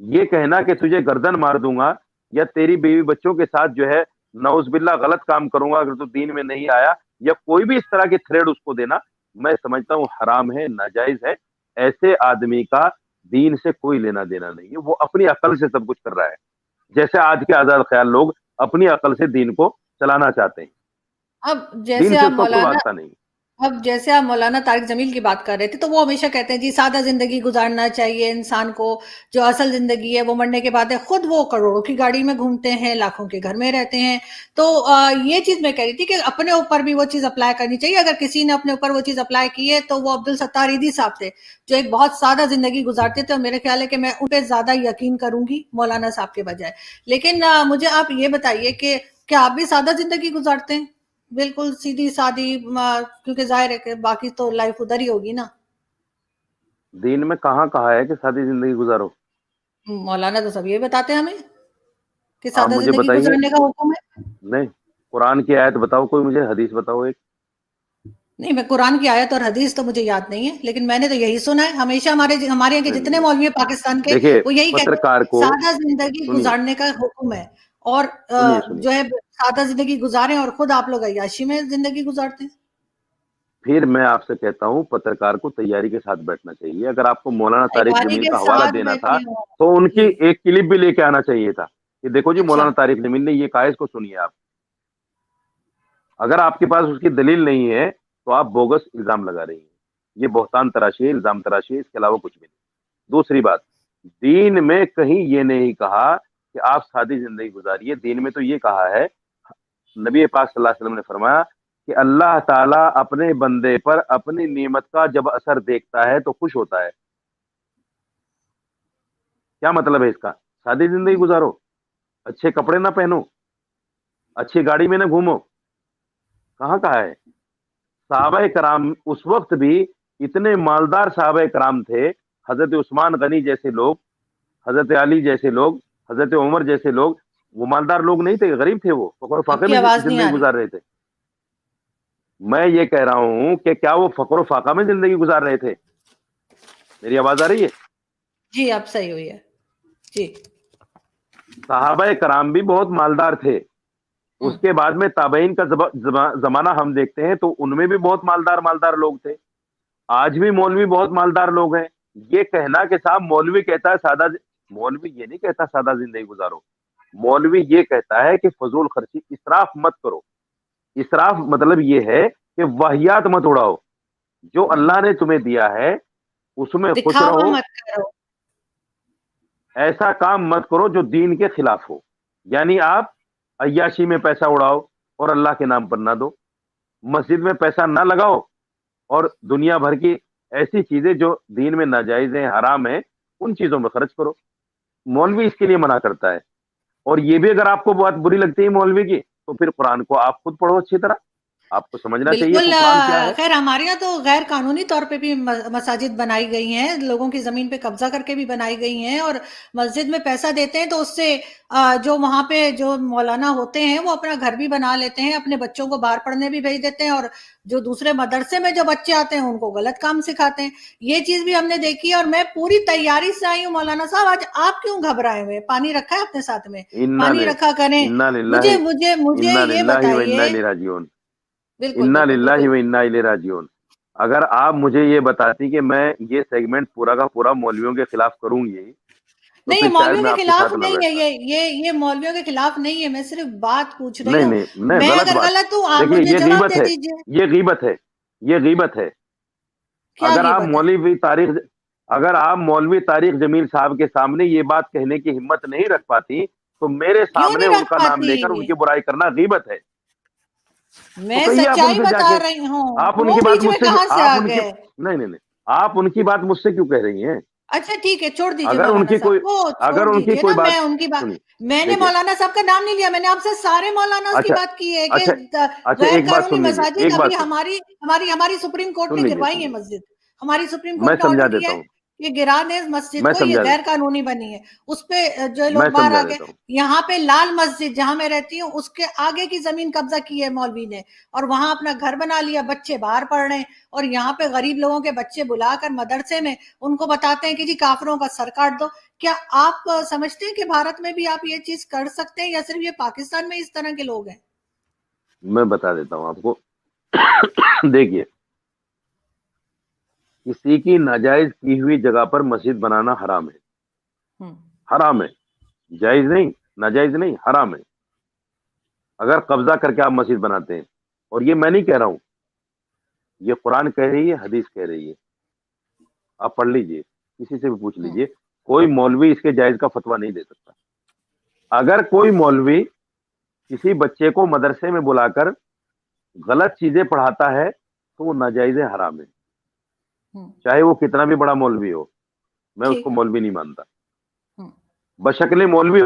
ये कहना कि तुझे गर्दन मार दूंगा या तेरी बीवी बच्चों के साथ जो है नौजुबिल्ला गलत काम करूंगा अगर तू दीन में नहीं आया, या कोई भी इस तरह के थ्रेड उसको देना, मैं समझता हूँ हराम है, नाजायज है। ऐसे आदमी का दीन से कोई लेना देना नहीं है, वो अपनी अकल से सब कुछ कर रहा है, जैसे आज के आजाद ख्याल लोग अपनी अकल से दीन को चलाना चाहते हैं। अब दीन जैसे से आप उसका कोई मौलाना वास्ता नहीं। अब जैसे आप मौलाना तारिक जमील की बात कर रहे थे, तो वो हमेशा कहते हैं जी सादा जिंदगी गुजारना चाहिए इंसान को, जो असल जिंदगी है वो मरने के बाद है। खुद वो करोड़ों की गाड़ी में घूमते हैं, लाखों के घर में रहते हैं। तो ये चीज मैं कह रही थी कि अपने ऊपर भी वो चीज अप्लाई करनी चाहिए। अगर किसी ने अपने ऊपर वो चीज अप्लाई की है, तो वो अब्दुल सत्तार ईदी साहब थे, जो एक बहुत सादा जिंदगी गुजारते थे, और मेरे ख्याल है कि मैं उन पे ज्यादा यकीन करूंगी मौलाना साहब के बजाय। लेकिन मुझे आप ये बताइए कि क्या आप भी सादा जिंदगी गुजारते हैं? बिल्कुल सीधी-सादी, क्योंकि ज़ाहिर है कि बाकी तो लाइफ़ उधर ही होगी ना। दीन में कहाँ कहा है कि सादी जिंदगी गुजारो? मौलाना तो सब यही बताते हैं हमें कि आप सादा मुझे ज़िंदगी बताइए। गुज़ारने का हुक्म है। नहीं, कुरान की आयत बताओ, कोई मुझे हदीस बताओ एक। नहीं, मैं कुरान की आयत और हदीस तो मुझे याद नहीं है, लेकिन मैंने तो यही सुना है। हमेशा हमारे यहाँ के नहीं, नहीं, जितने नहीं। मौलवी हैं पाकिस्तान के, देखिए, वो यही कहते हैं, पत्रकार को सादा ज़िंदगी सुनिए, गुज़ारने का हुक्म है। اور سنیے سنیے، جو ہے سادہ زندگی گزاریں اور خود آپ لوگ عیاشی میں زندگی گزارتے ہیں. پھر میں آپ سے کہتا ہوں پترکار کو تیاری کے ساتھ بیٹھنا چاہیے. اگر آپ کو مولانا طارق تیاری جمیل کے کا حوالہ ساتھ دینا تھا بیٹھے ہوں. تو ان کی جی. ایک کلپ بھی لے کے آنا چاہیے تھا کہ دیکھو جی اچھا. مولانا طارق جمیل نے یہ کہا ہے، اس کو سنیے آپ. اگر آپ کے پاس اس کی دلیل نہیں ہے تو آپ بوگس الزام لگا رہی ہیں. یہ بہتان تراشی ہے، الزام تراشی ہے، اس کے علاوہ کچھ بھی نہیں. دوسری بات، دین میں کہیں یہ نہیں کہا کہ آپ سادی زندگی گزاریے. دین میں تو یہ کہا ہے، نبی پاک صلی اللہ علیہ وسلم نے فرمایا کہ اللہ تعالیٰ اپنے بندے پر اپنی نعمت کا جب اثر دیکھتا ہے تو خوش ہوتا ہے. کیا مطلب ہے اس کا؟ سادی زندگی گزارو، اچھے کپڑے نہ پہنو، اچھی گاڑی میں نہ گھومو. کہاں ہے؟ صحابہ کرام اس وقت بھی اتنے مالدار صحابہ کرام تھے. حضرت عثمان غنی جیسے لوگ، حضرت علی جیسے لوگ، حضرت عمر جیسے لوگ، وہ مالدار لوگ نہیں تھے، غریب تھے. وہ فقر و آپ فاقے کی میں آواز نہیں زندگی آ رہی. گزار رہے تھے. میں یہ کہہ رہا ہوں کہ کیا وہ فقر و فاقہ میں زندگی گزار رہے تھے؟ میری آواز آ رہی ہے؟ جی اب صحیح ہوئی ہے. جی. صحابہ کرام بھی بہت مالدار تھے. اس کے بعد میں تابعین کا زمانہ ہم دیکھتے ہیں تو ان میں بھی بہت مالدار لوگ تھے. آج بھی مولوی بہت مالدار لوگ ہیں. یہ کہنا کہ صاحب مولوی کہتا ہے مولوی یہ نہیں کہتا سادہ زندگی گزارو. مولوی یہ کہتا ہے کہ فضول خرچی، اسراف مت کرو. اسراف مطلب یہ ہے کہ واہیات مت اڑاؤ. جو اللہ نے تمہیں دیا ہے اس میں خوش دکھاوا رہو. مت کرو. ایسا کام مت کرو جو دین کے خلاف ہو. یعنی آپ عیاشی میں پیسہ اڑاؤ اور اللہ کے نام پر نہ دو. مسجد میں پیسہ نہ لگاؤ اور دنیا بھر کی ایسی چیزیں جو دین میں ناجائز ہیں، حرام ہیں، ان چیزوں میں خرچ کرو. مولوی اس کے لیے منع کرتا ہے. اور یہ بھی اگر آپ کو بات بری لگتی ہے مولوی کی تو پھر قرآن کو آپ خود پڑھو اچھی طرح. آپ کو سمجھنا چاہیے بالکل. کہ قرآن کیا ہے. خیر ہمارے یہاں تو غیر قانونی طور پہ بھی مساجد بنائی گئی ہیں، لوگوں کی زمین پہ قبضہ کر کے بھی بنائی گئی ہیں، اور مسجد میں پیسہ دیتے ہیں تو اس سے جو وہاں پہ جو مولانا ہوتے ہیں وہ اپنا گھر بھی بنا لیتے ہیں، اپنے بچوں کو باہر پڑھنے بھی بھیج دیتے ہیں، اور جو دوسرے مدرسے میں جو بچے آتے ہیں ان کو غلط کام سکھاتے ہیں. یہ چیز بھی ہم نے دیکھی ہے. اور میں پوری تیاری سے آئی ہوں مولانا صاحب. آج آپ کیوں گھبرائے ہوئے؟ پانی رکھا ہے اپنے ساتھ میں؟ پانی رکھا کریں. انا للہ مجھے مجھے مجھے انا یہ للہ و انا بتائیے. الیہ راجعون. بالکل انا بالکل للہ بالکل. و انا الیہ راجعون. اگر آپ مجھے یہ بتاتی کہ میں یہ سیگمنٹ پورا کا پورا مولویوں کے خلاف کروں گی تو نہیں، یہ پھر شاید مولویوں میں کے آپ کے خلاف ساتھ نہ نہیں ہے. بیٹھتا. یہ مولویوں کے خلاف نہیں ہے. میں صرف بات پوچھ رہی نہیں ہوں. نہیں نہیں، میں غلط اگر بات. غلط ہوں آپ دیکھیے مجھے یہ جواب غیبت دے ہے، دیجئے. یہ غیبت ہے، یہ غیبت ہے. کیا اگر آپ غیبت ہے؟ مولوی طارق جمیل صاحب کے سامنے یہ بات کہنے کی ہمت نہیں رکھ پاتی تو میرے کیوں سامنے نہیں ان رکھ کا نام پاتی؟ لے کر ان کی برائی کرنا غیبت ہے. تو میں کہیے آپ ان سچائی سے جا بتا کے، رہی ہوں. آپ ان وہ کی بات بیچ مجھ میں سے کہاں سے آپ آ ان کی گئے؟ نہیں آپ ان کی بات مجھ سے کیوں کہہ رہی ہیں؟ اچھا ٹھیک ہے، چھوڑ دیجئے اگر ان مولانا کی کوئی صاحب کو. چھوڑ اگر ان کی دیجئے کوئی نا. بات میں ان کی بات، سنی. میں نے دیکھیے، مولانا صاحب کا نام نہیں لیا. میں نے آپ سے سارے مولانا کی اچھا بات کی ہے کہ اچھا اچھا، غیر ایک بات قانونی سن لیجیے، مساجد ایک بات ابھی سن ہماری سپریم کورٹ سن نے لیجیے گروائی سن ہے لیجیے مسجد. ہماری سپریم میں کورٹ نے سمجھا آرڈر کیا دیتا ہے ہوں. کہ گرانے مسجد میں کو، یہ سمجھا غیر قانونی بنی ہے. اس پہ جو لوگ میں باہر سمجھا آ گئے. دیتا ہوں. یہاں پہ لال مسجد جہاں میں رہتی ہوں اس کے آگے کی زمین قبضہ کی ہے مولوی نے، اور وہاں اپنا گھر بنا لیا. بچے باہر پڑھ رہے ہیں، اور یہاں پہ غریب لوگوں کے بچے بلا کر مدرسے میں ان کو بتاتے ہیں کہ جی کافروں کا سر کاٹ دو. کیا آپ سمجھتے ہیں کہ بھارت میں بھی آپ یہ چیز کر سکتے ہیں، یا صرف یہ پاکستان میں اس طرح کے لوگ ہیں؟ میں بتا دیتا ہوں آپ کو. دیکھیے، کسی کی ناجائز کی ہوئی جگہ پر مسجد بنانا حرام ہے. ہوں. حرام ہے، جائز نہیں، ناجائز نہیں، حرام ہے. اگر قبضہ کر کے آپ مسجد بناتے ہیں، اور یہ میں نہیں کہہ رہا ہوں، یہ قرآن کہہ رہی ہے، حدیث کہہ رہی ہے. آپ پڑھ لیجئے، کسی سے بھی پوچھ ہوں. لیجئے. کوئی مولوی اس کے جائز کا فتویٰ نہیں دے سکتا. اگر کوئی مولوی کسی بچے کو مدرسے میں بلا کر غلط چیزیں پڑھاتا ہے تو وہ ناجائز حرام ہے، ہوں. چاہے وہ کتنا بھی بڑا مولوی ہو. میں اس کو ٹھیک ہے. مولوی نہیں مانتا. ہوں. بشکل مولوی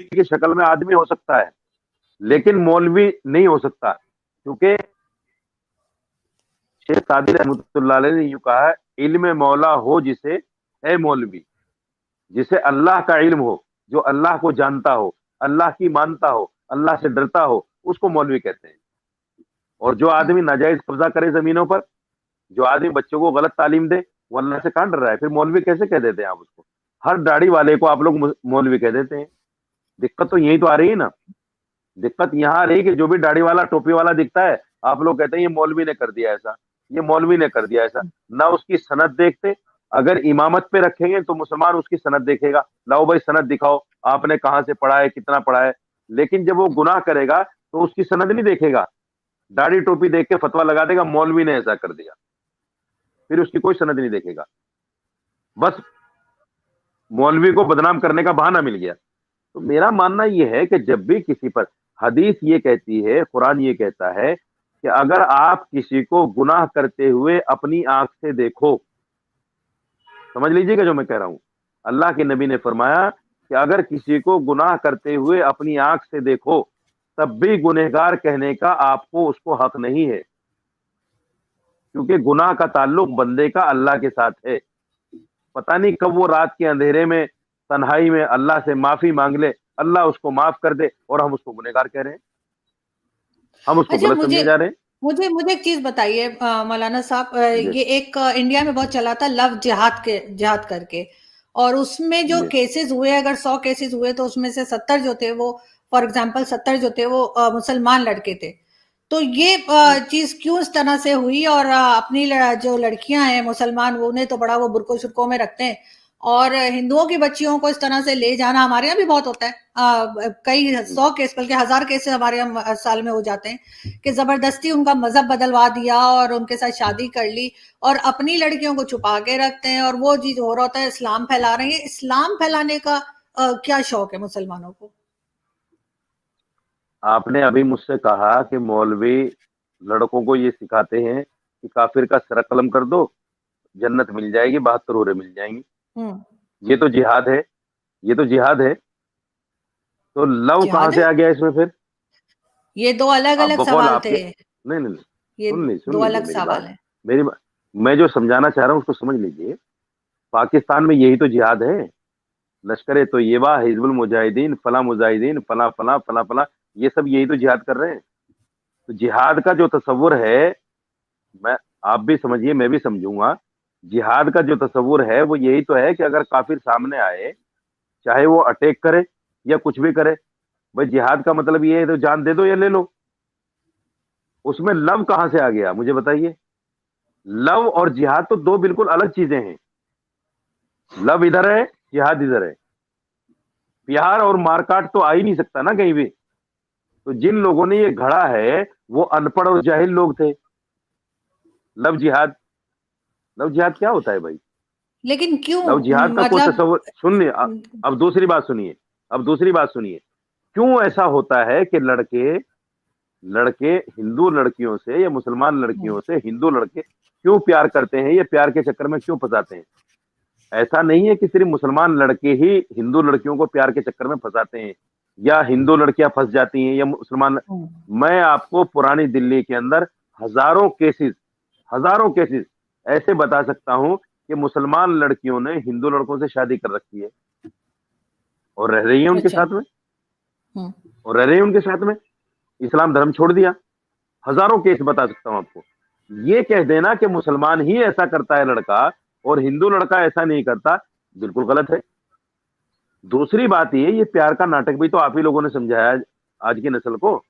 کی شکل میں آدمی ہو سکتا ہے ہوں. لیکن مولوی نہیں ہو سکتا. کیونکہ شیخ سعدی رحمۃ اللہ علیہ نے یوں کہا ہے، علم مولا ہو جسے اے مولوی، جسے اللہ کا علم ہو، جو اللہ کو جانتا ہو، اللہ کی مانتا ہو، اللہ سے ڈرتا ہو، اس کو مولوی کہتے ہیں. اور جو ہوں. آدمی ناجائز قبضہ کرے زمینوں پر، جو آدمی بچوں کو غلط تعلیم دے، وہ اللہ سے کہاں ڈر رہا ہے؟ پھر مولوی کیسے کہہ دیتے ہیں آپ اس کو؟ ہر داڑھی والے کو آپ لوگ مولوی کہہ دیتے ہیں. दिक्कत तो यही तो आ रही है ना, दिक्कत यहाँ आ रही है कि जो भी दाढ़ी वाला टोपी वाला दिखता है, आप लोग कहते हैं ये मौलवी ने कर दिया ऐसा, ये मौलवी ने कर दिया ऐसा, ना उसकी सनद देखते। अगर इमामत पे रखेंगे तो मुसलमान उसकी सनद देखेगा, लाओ भाई सनद दिखाओ, आपने कहाँ से पढ़ा है, कितना पढ़ा है। लेकिन जब वो गुनाह करेगा तो उसकी सनद नहीं देखेगा, दाढ़ी टोपी देख के फतवा लगा देगा मौलवी ने ऐसा कर दिया, फिर उसकी कोई सनद नहीं देखेगा, बस मौलवी को बदनाम करने का बहाना मिल गया। तो मेरा मानना यह है कि जब भी किसी पर, हदीस ये कहती है, कुरान ये कहता है कि अगर आप किसी को गुनाह करते हुए अपनी आंख से देखो, समझ लीजिएगा जो मैं कह रहा हूं, अल्लाह के नबी ने फरमाया कि अगर किसी को गुनाह करते हुए अपनी आंख से देखो, तब भी गुनहगार कहने का आपको उसको हक नहीं है, क्योंकि गुनाह का ताल्लुक बंदे का अल्लाह के साथ है। पता नहीं कब वो रात के अंधेरे में, तन्हाई में अल्लाह से माफी मांग ले, अल्लाह उसको माफ कर दे, और हम उसको गुनहगार कह रहे हैं, हम उसको अच्छा, गलत मुझे समझे जा रहे हैं। मुझे मुझे एक चीज बताइए मौलाना साहब, जी ये एक इंडिया में बहुत चला था लव जिहाद करके, और उसमें जो जी केसेस हुए, अगर 100 केसेस हुए तो उसमें से 70 जो थे वो, फॉर एग्जांपल 70 जो थे वो मुसलमान लड़के थे। तो ये जी चीज क्यों इस तरह से हुई? और अपनी जो लड़कियां हैं मुसलमान, वो उन्हें तो बड़ा वो बुरको शुरको में रखते हैं, और हिंदुओं की बच्चियों को इस तरह से ले जाना हमारे यहाँ भी बहुत होता है। कई 100 केस बल्कि 1000 केस हमारे यहाँ साल में हो जाते हैं कि जबरदस्ती उनका मजहब बदलवा दिया और उनके साथ शादी कर ली, और अपनी लड़कियों को छुपा के रखते हैं, और वो चीज हो रहा होता है इस्लाम फैला रहे हैं। इस्लाम फैलाने का क्या शौक है मुसलमानों को? आपने अभी मुझसे कहा कि मौलवी लड़कों को ये सिखाते हैं कि काफिर का सर कलम कर दो, जन्नत मिल जाएगी, 72 हूरें मिल जाएंगी। हम्म। ये तो जिहाद है, ये तो जिहाद है। तो लव कहाँ जिहाद से है? आ गया इसमें फिर? ये दो अलग आप अलग बकौल सवाल थे। आपके, नहीं नहीं नहीं, ये सुन दो लीजिए अलग मेरी बात, सवाल है। मेरी बात, मैं जो समझाना चाह रहा हूँ उसको समझ लीजिए। पाकिस्तान में यही तो जिहाद है, लश्कर तैयबा, हिजबुल मुजाहिदीन, फला मुजाहिदीन, फला फला फला फला, ये सब यही तो जिहाद कर रहे हैं। तो जिहाद का जो तस्वुर है, मैं, आप भी समझिए मैं भी समझूंगा, जिहाद का जो तस्वुर है वो यही तो है कि अगर काफिर सामने आए, चाहे वो अटैक करे या कुछ भी करे, भाई जिहाद का मतलब ये है तो जान दे दो या ले लो। उसमें लव कहां से आ गया मुझे बताइए? लव और जिहाद तो दो बिल्कुल अलग चीजें हैं। लव इधर है, जिहाद इधर है। प्यार और मारकाट तो आ ही नहीं सकता ना कहीं भी। तो जिन लोगों ने ये घड़ा है वो अनपढ़ और जाहिल लोग थे। लव जिहाद, लव जिहाद क्या होता है भाई? लेकिन क्यों? लव जिहाद का कोई मतलब तस्वर सुनिए, अब दूसरी बात सुनिए, अब दूसरी बात सुनिए। क्यों ऐसा होता है कि लड़के लड़के हिंदू लड़कियों से या मुसलमान लड़कियों से हिंदू लड़के क्यों प्यार करते हैं, ये प्यार के चक्कर में क्यों फंसाते हैं? ऐसा नहीं है कि सिर्फ मुसलमान लड़के ही हिंदू लड़कियों को प्यार के चक्कर में फंसाते हैं, या हिंदू लड़कियां फंस जाती हैं या मुसलमान। मैं आपको पुरानी दिल्ली के अंदर हजारों केसेस ऐसे बता सकता हूं कि मुसलमान लड़कियों ने हिंदू लड़कों से शादी कर रखी है और रह रही है उनके अच्छा। साथ में, और रह रही है उनके साथ में, इस्लाम धर्म छोड़ दिया। हजारों केस बता सकता हूं आपको। ये कह देना कि मुसलमान ही ऐसा करता है लड़का और हिंदू लड़का ऐसा नहीं करता, बिल्कुल गलत है। दूसरी बात ये प्यार का नाटक भी तो आप ही लोगों ने समझाया आज की नस्ल को।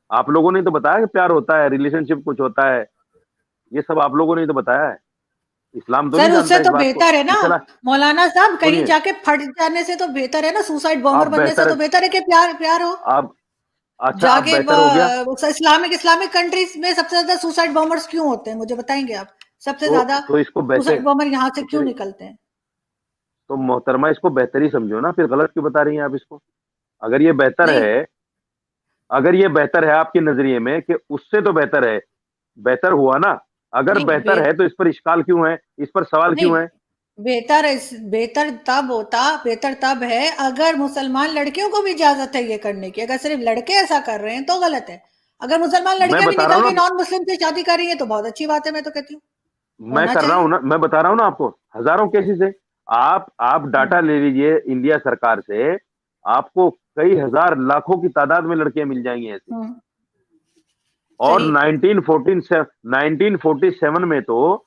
आप लोगों ने तो बताया कि प्यार होता है, रिलेशनशिप कुछ होता है, ये सब आप लोगों ने तो बताया है। इस्लाम तो नहीं सर, उससे जानता इस तो बात को। बेहतर है ना इसला मौलाना साहब, कहीं सुनिए, जाके फट जाने से तो बेहतर है ना, सुसाइड बॉम्बर आप बनने से बेहतर, तो बेहतर है कि प्यार प्यार हो। आप, अच्छा आप जाके बेहतर हो गया इस्लामिक कंट्रीज में सबसे ज्यादा सुसाइड बॉम्बर्स क्यों होते हैं, मुझे बताएंगे आप? सबसे ज्यादा तो इसको बेहतर, सुसाइड बॉम्बर यहाँ से तो क्यों फिर निकलते हैं? तो मोहतरमा इसको बेहतर ही समझो ना, फिर गलत क्यों बता रही हैं आप इसको? अगर ये बेहतर नहीं, है, अगर ये बेहतर है आपके नजरिए में कि उससे तो बेहतर है, बेहतर हुआ ना। अगर नहीं, बेहतर है तो इस पर इश्काल क्यों है, इस पर सवाल नहीं, क्यों है? बेहतर तब है अगर मुसलमान लड़कियों को भी इजाजत है ये करने की। अगर सिर्फ लड़के ऐसा कर रहे हैं तो गलत है। अगर मुसलमान मैं लड़कियां भी बता रहा निकल हूँ के ना, नॉन मुस्लिम से शादी कर रही है तो बहुत अच्छी बात है, मैं तो कहती हूँ मैं होना कर रहा हूँ चाहिए। ना, मैं बता रहा हूँ ना आपको, हजारों केसेस है। आप डाटा ले लीजिए इंडिया सरकार से, आपको कई हजार लाखों की तादाद में लड़कियां मिल जाएंगी ऐसी। हम्म, और सही। 1947 में तो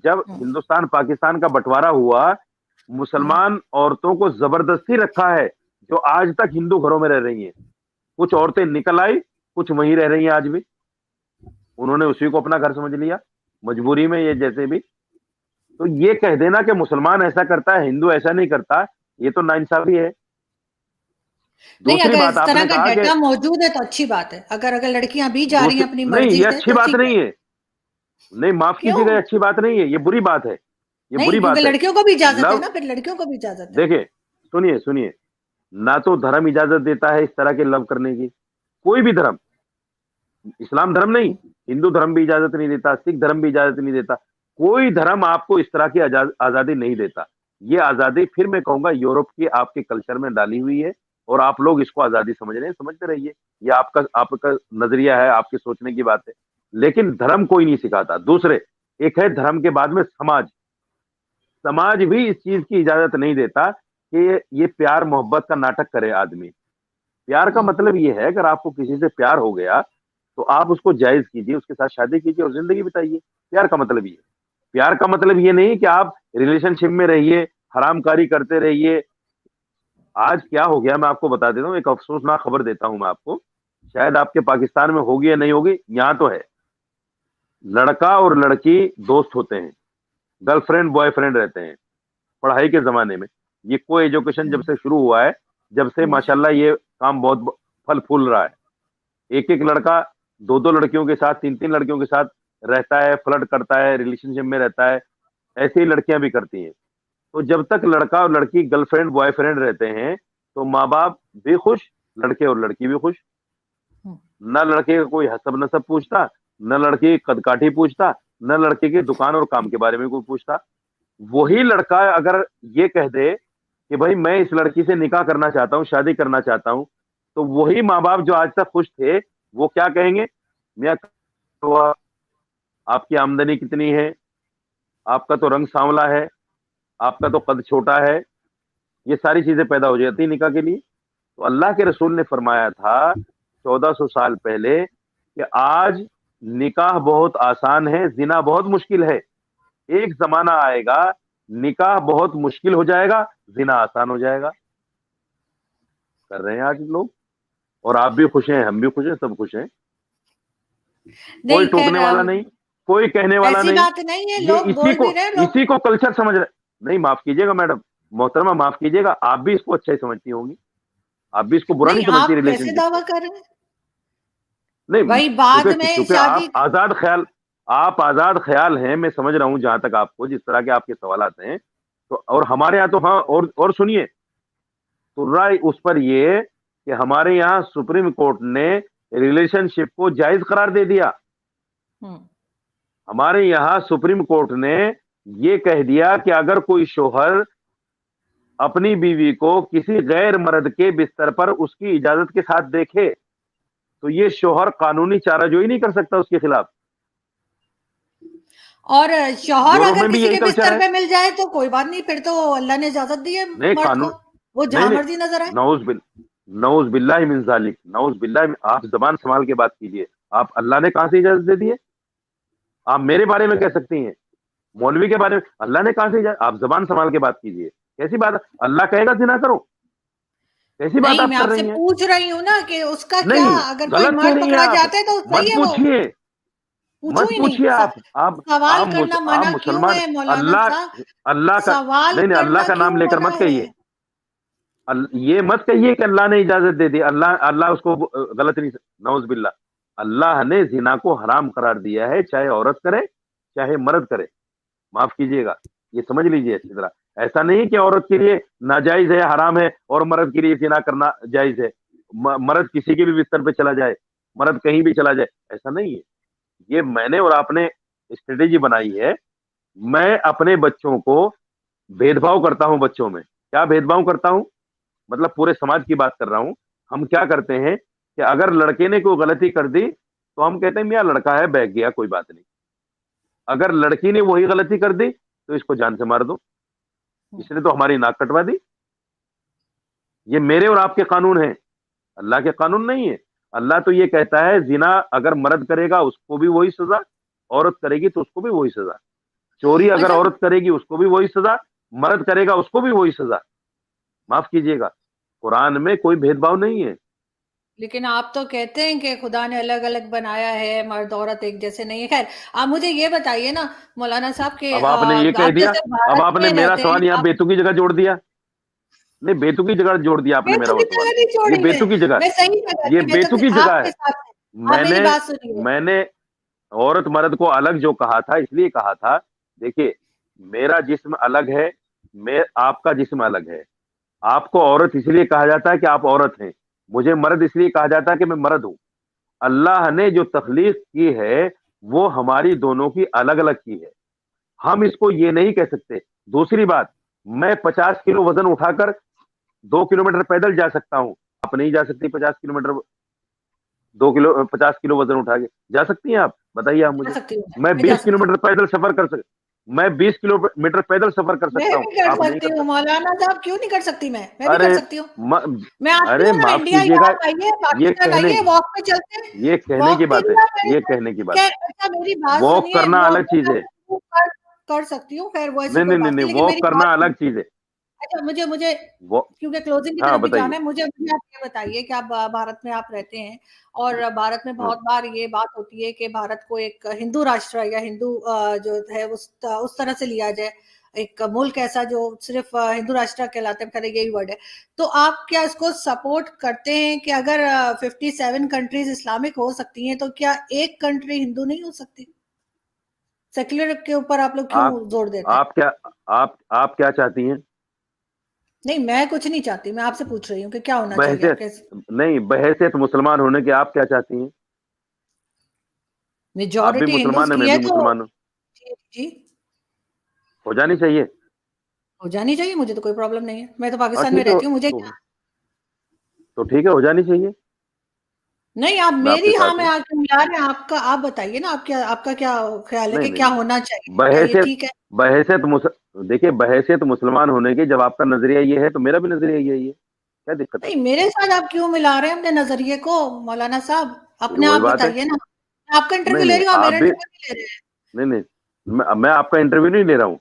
जब हम्म, हिंदुस्तान पाकिस्तान का बंटवारा हुआ, हम्म, मुसलमान औरतों को जबरदस्ती रखा है जो आज तक हिंदू घरों में रह रही हैं। कुछ औरतें निकल आई, कुछ वहीं रह रही हैं आज भी, उन्होंने उसी को अपना घर समझ लिया मजबूरी में, ये जैसे भी। तो ये कह देना कि मुसलमान ऐसा करता है, हिंदू ऐसा नहीं करता, ये तो नाइंसाफी है। नहीं, दूसरी अगर बात इस तरह आपने का कहा कि डाटा मौजूद है तो अच्छी बात है, अगर लड़कियां भी जा रही हैं अपनी नहीं, मर्जी ये से अच्छी तो बात ठीक है। नहीं है। नहीं, माफ कीजिएगा, ये क्यों? अच्छी बात नहीं है, ये बुरी बात है, ये नहीं, बुरी क्योंकि बात है। लड़कियों को भी इजाजत है लव, ना, फिर लड़कियों को भी इजाजत है। देखिए, सुनिए सुनिए, ना तो धर्म इजाजत देता है इस तरह के लव करने की, कोई भी धर्म, इस्लाम धर्म नहीं, हिंदू धर्म भी इजाजत नहीं देता, सिख धर्म भी इजाजत नहीं देता, कोई धर्म आपको इस तरह की आजादी नहीं देता। ये आजादी फिर मैं कहूंगा यूरोप की आपके कल्चर में डाली हुई है, और आप लोग इसको आजादी समझ रहे हैं, समझते रहिए, ये आपका आपका नजरिया है, आपके सोचने की बात है, लेकिन धर्म कोई नहीं सिखाता। दूसरे, एक है धर्म के बाद में समाज, समाज भी इस चीज की इजाजत नहीं देता कि ये प्यार मोहब्बत का नाटक करे आदमी। प्यार का मतलब ये है, अगर आपको किसी से प्यार हो गया तो आप उसको जायज कीजिए, उसके साथ शादी कीजिए और जिंदगी बिताइए। प्यार का मतलब ये, प्यार का मतलब ये नहीं कि आप रिलेशनशिप में रहिए, हरामकारी करते रहिए। आज क्या हो गया मैं आपको बता देता हूँ, एक अफसोसनाक खबर देता हूं मैं आपको, शायद आपके पाकिस्तान में होगी या नहीं होगी, यहां तो है। लड़का और लड़की दोस्त होते हैं, गर्लफ्रेंड बॉयफ्रेंड रहते हैं पढ़ाई के जमाने में। ये को एजुकेशन जब से शुरू हुआ है, जब से माशाल्लाह ये काम बहुत फल फूल रहा है। एक एक लड़का दो दो लड़कियों के साथ, तीन तीन लड़कियों के साथ रहता है, फ्लर्ट करता है, रिलेशनशिप में रहता है। ऐसे ही लड़कियां भी करती हैं। तो जब तक लड़का और लड़की गर्लफ्रेंड बॉयफ्रेंड रहते हैं तो माँ बाप भी खुश, लड़के और लड़की भी खुश। न लड़के का कोई हसब नसब पूछता, न लड़के की कदकाठी पूछता, न लड़के की दुकान और काम के बारे में कोई पूछता। वही लड़का अगर ये कह दे कि भाई मैं इस लड़की से निकाह करना चाहता हूँ, शादी करना चाहता हूँ, तो वही माँ बाप जो आज तक खुश थे, वो क्या कहेंगे, मियाँ तो आपकी आमदनी कितनी है, आपका तो रंग सांवला है, आपका तो कद छोटा है, ये सारी चीजें पैदा हो जाती निकाह के लिए। तो अल्लाह के रसूल ने फरमाया था 1400 साल पहले कि आज निकाह बहुत आसान है, जिना बहुत मुश्किल है। एक जमाना आएगा, निकाह बहुत मुश्किल हो जाएगा, जिना आसान हो जाएगा। कर रहे हैं आज लोग, और आप भी खुश हैं, हम भी खुश हैं, सब खुश हैं। कोई नहीं, खैर टोकने वाला नहीं, कोई कहने वाला ऐसी नहीं। बात नहीं है, ये लोग बोल भी रहे हैं, लोग। इसी को कल्चर समझ रहे। नहीं, माफ कीजिएगा मैडम, मोहतरमा माफ कीजिएगा, आप भी इसको अच्छा ही समझती होंगी, आप भी इसको बुरा नहीं, नहीं समझती आप कैसे रिलेशनशिप दावा को। कर रहे हैं? नहीं, वही बाद क्योंकि में क्योंकि शादी। आप आजाद ख्याल हैं, मैं समझ रहा हूं जहां तक आपको जिस तरह के आपके सवाल आते हैं। तो और हमारे यहाँ तो हाँ, और सुनिए, तो राय उस पर ये कि हमारे यहाँ सुप्रीम कोर्ट ने रिलेशनशिप को जायज करार दे दिया। हमारे यहाँ सुप्रीम कोर्ट ने ये कह दिया कि अगर कोई शोहर अपनी बीवी को किसी गैर मर्द के बिस्तर पर उसकी इजाजत के साथ देखे तो ये शोहर कानूनी चाराजोई नहीं कर सकता उसके खिलाफ। और शौहर यूरोप अगर में भी किसी यही के कल्चर बिस्तर है। पे मिल जाए तो कोई बात नहीं, फिर तो अल्लाह ने इजाजत दी है नहीं मर्द को, कानून, वो नहीं जहां नहीं, मर्जी नजर आए। नऊज बिल्लाहि मिन जालिक, नऊज बिल्लाहि, आप जबान संभाल के बात कीजिए। आप अल्लाह ने कहां से इजाजत दे दी है? आप मेरे बारे में कह सकती हैं, मौलवी के बारे में अल्लाह ने कहां से इजाजत? आप जबान संभाल के बात कीजिए। कैसी बात है? अल्लाह कहेगा जिना करो? कैसी बात नहीं, आप मैं कर आपसे रही हैं? पूछ रही हूँ ना कि उसका क्या, नहीं, अगर कोई गलत कह मर्द रही हैं पकड़ा आप, जाता है तो मत सही है वो। पूछिए, पूछू मत ही नहीं। पूछिए। आप सवाल करना आप मना क्यों मुसलमान, है मौलाना अल्लाह, साहब? अल्लाह का, सवाल नहीं नहीं, अल्लाह करना का क्यों नाम लेकर मना मत है? कहिए। ये मत कहिए कि अल्लाह ने इजाजत दे दी, अल्लाह अल्लाह उसको गलत नहीं। नौज बिल्ला, अल्लाह ने जिना को हराम करार दिया है, चाहे औरत करे चाहे मर्द करे। माफ कीजिएगा, ये समझ लीजिए अच्छी तरह। ऐसा नहीं कि औरत के लिए नाजायज है, हराम है, और मर्द के लिए जिना करना जायज है। मर्द किसी के भी बिस्तर पे चला जाए, मर्द कहीं भी चला जाए, ऐसा नहीं है। ये मैंने और आपने स्ट्रेटेजी बनाई है। मैं अपने बच्चों को भेदभाव करता हूं, बच्चों में क्या भेदभाव करता हूं, मतलब पूरे समाज की बात कर रहा हूं। हम क्या करते हैं कि अगर लड़के ने कोई गलती कर दी तो हम कहते हैं मियां लड़का है, बहक गया, कोई बात नहीं। अगर लड़की ने वही गलती कर दी तो इसको जान से मार दो, इसने तो हमारी नाक कटवा दी। ये मेरे और आपके कानून हैं, अल्लाह के कानून नहीं है। अल्लाह तो ये कहता है जिना अगर मर्द करेगा उसको भी वही सजा, औरत करेगी तो उसको भी वही सजा। चोरी अगर अच्छा, औरत करेगी उसको भी वही सजा, मर्द करेगा उसको भी वही सजा। माफ कीजिएगा, قرآن میں کوئی بھید بھاؤ نہیں ہے. لیکن آپ تو کہتے ہیں کہ خدا نے الگ الگ بنایا ہے، مرد عورت ایک جیسے نہیں ہے. خیر آپ مجھے یہ بتائیے نا مولانا صاحب کہ اب آپ نے یہ کہہ آپ دیا, جیسے اب بھارت آپ نے میں میرا رہتے ہیں سوال یہاں آپ. بیتو کی جگہ جوڑ دیا. نہیں, بیتو کی جگہ جوڑ دیا آپ نے میرا بیتو وہ کی سوال. جگہ نہیں یہ چھوڑی بیتو کی جگہ, میں صحیح جگہ یہ تھی. بیتو کی جگہ آپ ہے. کے ساتھ ہیں. آپ میں میری نے بات سنیے. میں نے عورت مرد کو الگ جو کہا تھا اس لیے کہا تھا, دیکھیے میرا جسم الگ ہے, آپ کا جسم الگ ہے. آپ کو عورت اس لیے کہا جاتا ہے کہ آپ عورت ہیں, مجھے مرد اس لیے کہا جاتا ہے کہ میں مرد ہوں. اللہ نے جو تخلیق کی ہے وہ ہماری دونوں کی الگ الگ کی ہے, ہم اس کو یہ نہیں کہہ سکتے. دوسری بات, میں 50 کلو وزن اٹھا کر 2 کلومیٹر پیدل جا سکتا ہوں, آپ نہیں جا سکتی 50 کلومیٹر. 50 کلو وزن اٹھا کے جا سکتی ہیں آپ؟ بتائیے آپ جا مجھے. سکتی ہوں، میں میں جا بیس کلو سکتی ہوں. میٹر پیدل سفر کر سک میں 20 کلو میٹر پیدل سفر کر میں سکتا ہوں, بھی کر آپ نہیں سکتی کر ہوں سکتے. مولانا صاحب، کیوں نہیں کر سکتی؟ میں بھی کر ارے سکتی ہوں. م- میں آتی ارے ہوں نا معاف انڈیا، کیجیے یہاں گا, آئیے یہ پاکستان کہنے آئیے، واک پہ چلتے ہیں. یہ کہنے کی واک پہ بات ہے, لیا میرے یہ ساتھ. کہنے کی بات ہے. خیر اچھا میری بات واک سنیے، کرنا وہ الگ چیز ہے. کر سکتی ہوں. خیر وہ ایسی نہیں کوئی نہیں نہیں بات نہیں، نہیں, لیکن واک میری کرنا بات الگ سنیے. چیز ہے. اچھا مجھے وہ کیونکہ کلوزنگ کی ہاں طرف بھی بتائیے. جانا ہے، مجھے آپ یہ بتائیے کہ آپ بھارت میں آپ رہتے ہیں، اور بھارت میں ہاں. بہت بار یہ بات ہوتی ہے کہ بھارت کو ایک ہندو راشٹر یا ہندو جو ہے اس طرح سے لیا جائے، ایک ملک ایسا جو صرف ہندو راشٹر کہلاتے ہیں، یہی ورڈ ہے. تو آپ کیا اس کو سپورٹ کرتے ہیں کہ اگر 57 کنٹریز اسلامک ہو سکتی ہیں تو کیا ایک کنٹری ہندو نہیں ہو سکتی؟ سیکولر کے اوپر آپ لوگ کیوں آپ زور دیتے ہیں؟ آپ کیا آپ کیا چاہتی ہیں؟ نہیں میں کچھ نہیں چاہتی، میں آپ سے پوچھ رہی ہوں کہ کیا ہونا چاہیے آپ بحیثیت کے. نہیں, بحیثیت مسلمان ہونے کے آپ کیا چاہتی ہیں؟ آپ بھی میجورٹی ہندوز مسلمان ہیں, میں کی ہے بھی تو مسلمان ہوں, جی جی ہو جانی چاہیے. ہو جانی چاہیے، مجھے تو کوئی پرابلم نہیں ہے. میں تو ہاں پاکستان میں ٹھیک ہے, رہتی ہوں، مجھے کیا. تو ٹھیک ہے, ہو جانی چاہیے. نہیں آپ میں آپ کے میری ہاں ساتھ میں ہوں. آ کے ملا رہے ہیں. آپ بتائیے نا، آپ کا کیا خیال ہے نہیں کہ نہیں کیا نہیں, ہونا چاہیے؟ کیا یہ بحیثیت ٹھیک ہے؟ بحیثیت دیکھیے بحیثیت مسلمان ہونے کی جب آپ کا نظریہ یہ ہے تو میرا بھی نظریہ یہی ہے, کیا دقت ہے؟ نہیں میرے ساتھ آپ کیوں ملا رہے ہیں اپنے نظریے کو مولانا صاحب؟ اپنے وہی آپ بات ہے. بتائیے نا. آپ کا انٹرویو نہیں لے نہیں رہی ہوں، آپ آپ میرا بھی, انٹرویو نہیں لے رہے ہیں. نہیں نہیں, میں آپ کا انٹرویو نہیں لے رہا ہوں.